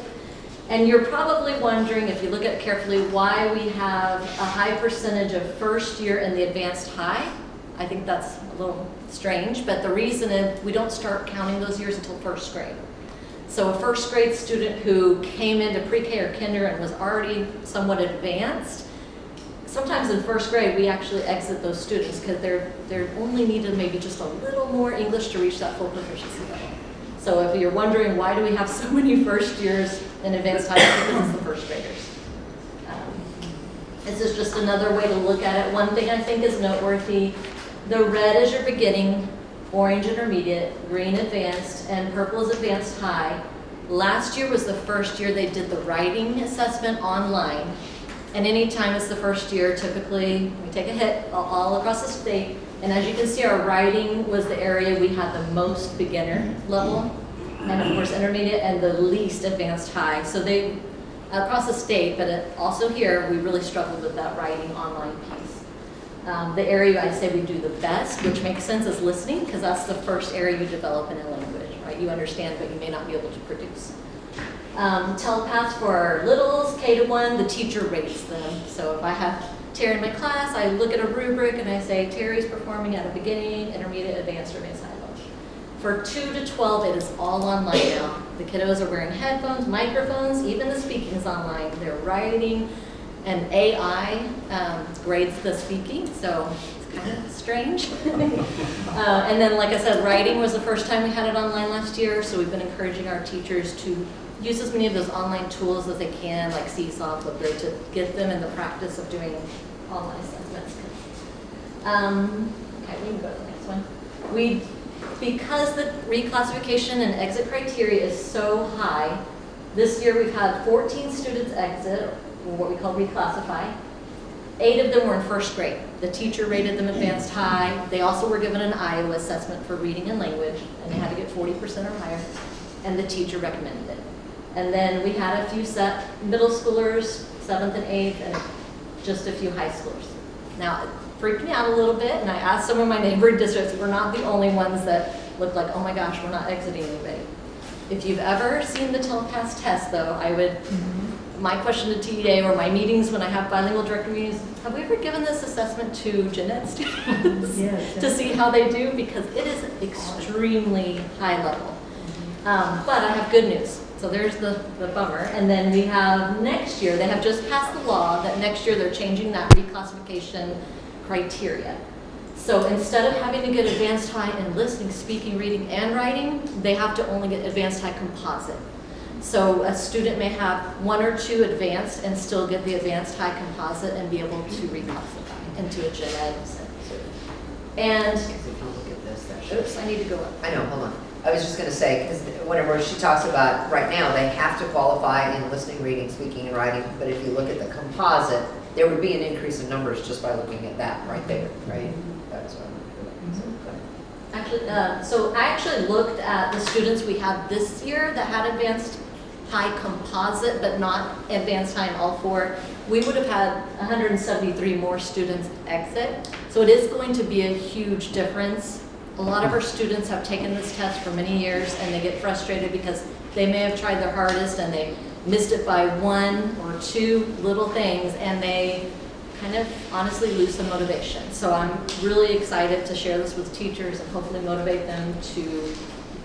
Speaker 11: And you're probably wondering, if you look at it carefully, why we have a high percentage of first year in the advanced high. I think that's a little strange, but the reason is we don't start counting those years until first grade. So a first grade student who came into pre-K or kinder and was already somewhat advanced, sometimes in first grade we actually exit those students because they're only needed maybe just a little more English to reach that full proficiency level. So if you're wondering why do we have so many first years in advanced high school, because it's the first graders. This is just another way to look at it. One thing I think is noteworthy, the red is your beginning, orange intermediate, green advanced, and purple is advanced high. Last year was the first year they did the writing assessment online. And anytime it's the first year, typically we take a hit all across the state. And as you can see, our writing was the area we had the most beginner level, and of course intermediate, and the least advanced high. So they, across the state, but also here, we really struggled with that writing online piece. The area I'd say we do the best, which makes sense, is listening, because that's the first area you develop in a language, right? You understand, but you may not be able to produce. TELPAS for our littles, K-1, the teacher rates them. So if I have Terry in my class, I look at a rubric and I say, Terry's performing at a beginning, intermediate, advanced, or advanced high level. For 2 to 12, it is all online now. The kiddos are wearing headphones, microphones, even the speaking is online. They're writing, and AI grades the speaking, so it's kind of strange. And then, like I said, writing was the first time we had it online last year, so we've been encouraging our teachers to use as many of those online tools as they can, like Seesaw, Flipgrid, to get them in the practice of doing online assessments. Okay, we can go to the next one. Because the reclassification and exit criteria is so high, this year we've had 14 students exit, or what we call reclassify. 8 of them were in first grade. The teacher rated them advanced high. They also were given an Iowa assessment for reading and language, and they had to get 40% or higher, and the teacher recommended it. And then we had a few middle schoolers, 7th and 8th, and just a few high schoolers. Now, it freaked me out a little bit, and I asked some of my neighboring districts, we're not the only ones that looked like, oh my gosh, we're not exiting anybody. If you've ever seen the TELPAS test, though, I would, my question to TEA or my meetings when I have bilingual director meetings, have we ever given this assessment to gen ed students to see how they do? Because it is extremely high level. But I have good news. So there's the bummer. And then we have next year, they have just passed the law that next year they're changing that reclassification criteria. So instead of having to get advanced high in listening, speaking, reading, and writing, they have to only get advanced high composite. So a student may have 1 or 2 advanced and still get the advanced high composite and be able to reclassify into a gen ed student. And,
Speaker 7: Because if you look at this, that shows.
Speaker 11: oops, I need to go up.
Speaker 7: I know, hold on. I was just gonna say, because whenever she talks about, right now, they have to qualify in listening, reading, speaking, and writing, but if you look at the composite, there would be an increase in numbers just by looking at that right there, right? That's what I'm.
Speaker 11: Actually, so I actually looked at the students we had this year that had advanced high composite, but not advanced high in all 4. We would have had 173 more students exit. So it is going to be a huge difference. A lot of our students have taken this test for many years and they get frustrated because they may have tried their hardest and they missed it by 1 or 2 little things and they kind of honestly lose some motivation. So I'm really excited to share this with teachers and hopefully motivate them to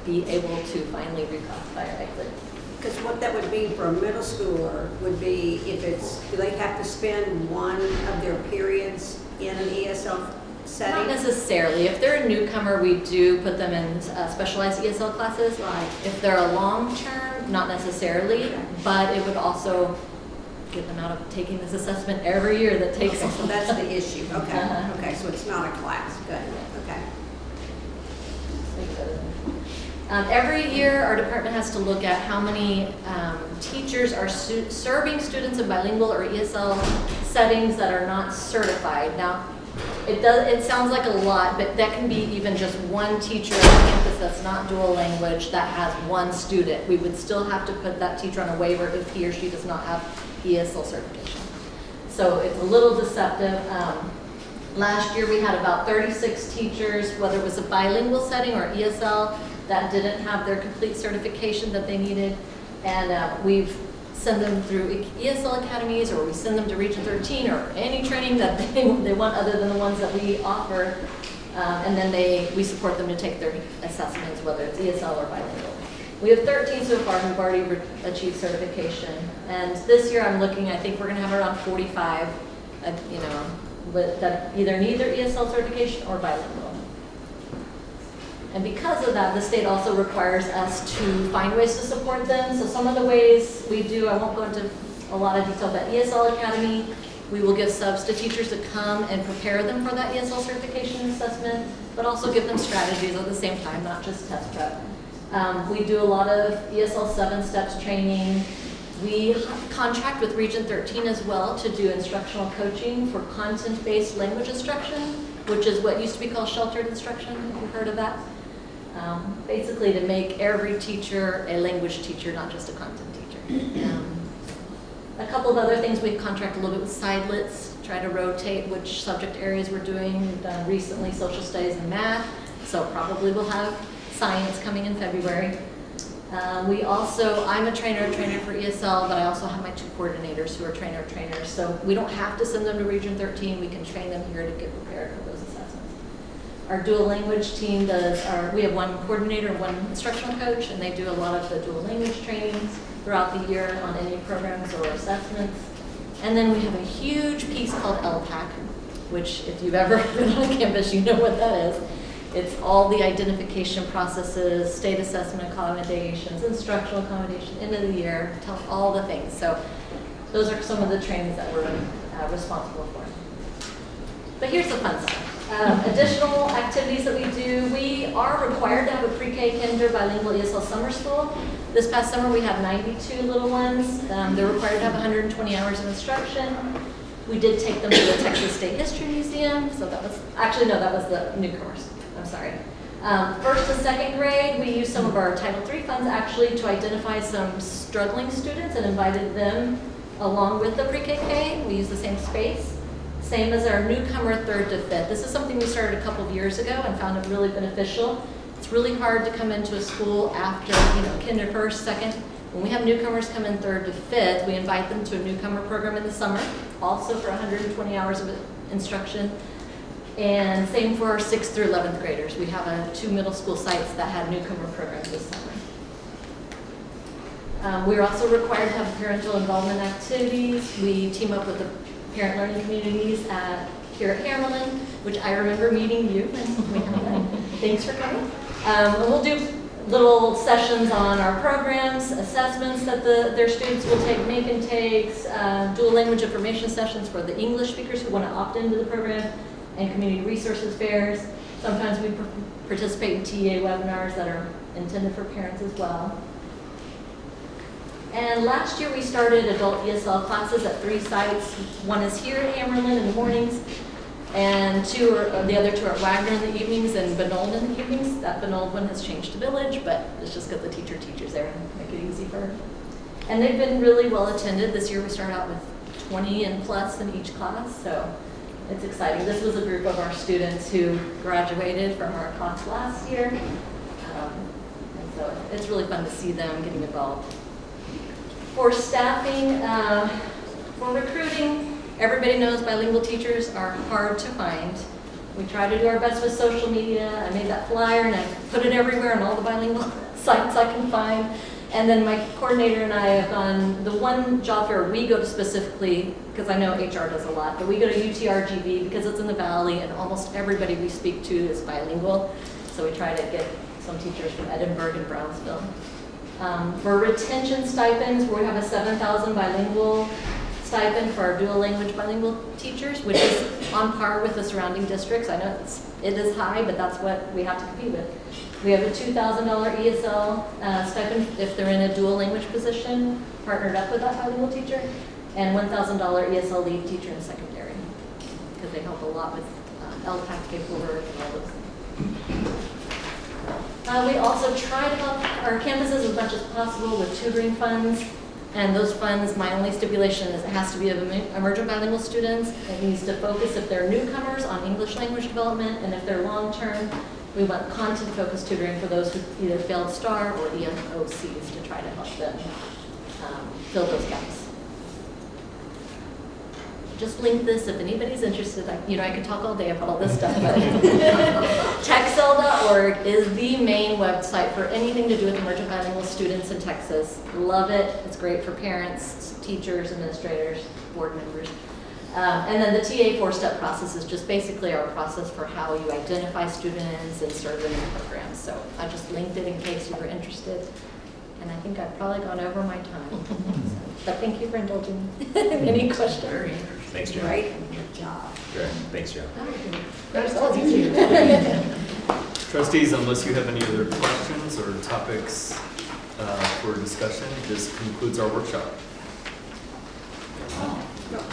Speaker 11: be able to finally reclassify or exit.
Speaker 4: Because what that would be for a middle schooler would be if it's, do they have to spend 1 of their periods in an ESL
Speaker 11: Not
Speaker 4: setting?
Speaker 11: necessarily. If they're a newcomer, we do put them in specialized ESL classes.
Speaker 4: Right.
Speaker 11: If they're a long-term, not necessarily, but it would also get them out of taking this assessment every year that takes.
Speaker 4: Okay, so that's the issue. Okay,
Speaker 11: Uh-huh.
Speaker 4: okay, so it's not a class. Good, okay.
Speaker 11: Every year, our department has to look at how many teachers are serving students in bilingual or ESL settings that are not certified. Now, it sounds like a lot, but that can be even just 1 teacher on campus that's not dual language that has 1 student. We would still have to put that teacher on a waiver if he or she does not have ESL certification. So it's a little deceptive. Last year, we had about 36 teachers, whether it was a bilingual setting or ESL, that didn't have their complete certification that they needed. And we've sent them through ESL academies, or we send them to Region 13, or any training that they want other than the ones that we offer. And then we support them to take their assessments, whether it's ESL or bilingual. We have 13 so far who've already achieved certification. And this year I'm looking, I think we're gonna have around 45, that either need their ESL certification or bilingual. And because of that, the state also requires us to find ways to support them. So some of the ways we do, I won't go into a lot of detail, but ESL Academy, we will give subs to teachers to come and prepare them for that ESL certification assessment, but also give them strategies at the same time, not just test prep. We do a lot of ESL 7 steps training. We contract with Region 13 as well to do instructional coaching for content-based language instruction, which is what used to be called sheltered instruction, if you've heard of that. Basically to make every teacher a language teacher, not just a content teacher. A couple of other things, we've contracted a little bit with Sidelets, try to rotate which subject areas we're doing. We've done recently social studies and math, so probably we'll have science coming in February. I'm a trainer for ESL, but I also have my 2 coordinators who are trainers. So we don't have to send them to Region 13. We can train them here to get prepared for those assessments. Our dual language team we have 1 coordinator and 1 instructional coach, and they do a lot of the dual language trainings throughout the year on any programs or assessments. And then we have a huge piece called LPAC, which if you've ever been on campus, you know what that is. It's all the identification processes, state assessment accommodations, instructional accommodation, end of the year, all the things. So those are some of the trainings that we're responsible for. But here's the fun stuff. Additional activities that we do, we are required to have a pre-K kinder bilingual ESL summer school. This past summer we had 92 little ones. They're required to have 120 hours of instruction. We did take them to the Texas State History Museum, so that was the newcomers. I'm sorry. 1st to 2nd grade, we used some of our Title III funds actually to identify some struggling students and invited them along with the pre-KK. We used the same space. Same as our newcomer 3rd to 5th. This is something we started a couple of years ago and found it really beneficial. It's really hard to come into a school after, kinder 1st, 2nd. When we have newcomers come in 3rd to 5th, we invite them to a newcomer program in the summer, also for 120 hours of instruction. And same for our 6th through 11th graders. We have 2 middle school sites that had newcomer programs this summer. We're also required to have parental involvement activities. We team up with the parent learning communities here at Hammerlin which I remember meeting you. Thanks for coming. And we'll do little sessions on our programs, assessments that their students will take, make and takes, dual language information sessions for the English speakers who want to opt into the program, and community resources fairs. Sometimes we participate in TA webinars that are intended for parents as well. And last year we started adult ESL classes at 3 sites. One is here at Hammerlin in the mornings, and the other 2 are at Wagner in the evenings and Benold in the evenings. That Benold one has changed to Village, but it's just because the teacher teaches there and make it easy for her. And they've been really well attended. This year we started out with 20 and plus in each class, so it's exciting. This was a group of our students who graduated from our class last year. And so it's really fun to see them getting involved. For staffing, for recruiting, everybody knows bilingual teachers are hard to find. We try to do our best with social media. I made that flyer and I put it everywhere on all the bilingual sites I can find. And then my coordinator and I have gone, the one job fair we go to specifically, because I know HR does a lot, but we go to UTRGV because it's in the Valley and almost everybody we speak to is bilingual. So we try to get some teachers from Edinburgh and Brownsville. For retention stipends, we have a $7,000 bilingual stipend for our dual language bilingual teachers, which is on par with the surrounding districts. I know it is high, but that's what we have to compete with. We have a $2,000 ESL stipend if they're in a dual language position, partnered up with that bilingual teacher, and $1,000 ESL lead teacher in secondary, because they help a lot with LTAC paperwork and all those things. We also try to help our campuses as much as possible with tutoring funds, and those funds, my only stipulation is it has to be of emergent bilingual students. It needs to focus if they're newcomers on English language development, and if they're long-term, we want content-focused tutoring for those who either failed STAR or EMOCs to try to help them fill those gaps. Just link this if anybody's interested. I could talk all day about all this stuff, but TechCell.org is the main website for anything to do with emergent bilingual students in Texas. Love it. It's great for parents, teachers, administrators, board members. And then the TA 4-step process is just basically our process for how you identify students and serve them in programs. So I just linked it in case you were interested. And I think I've probably gone over my time. But thank you for indulging me. Any questions?
Speaker 8: Very interesting.
Speaker 6: Thanks, Jen.
Speaker 11: Right? Good job.
Speaker 6: Great. Thanks, Jen.
Speaker 1: Trustees, unless you have any other questions or topics for discussion, this concludes our workshop.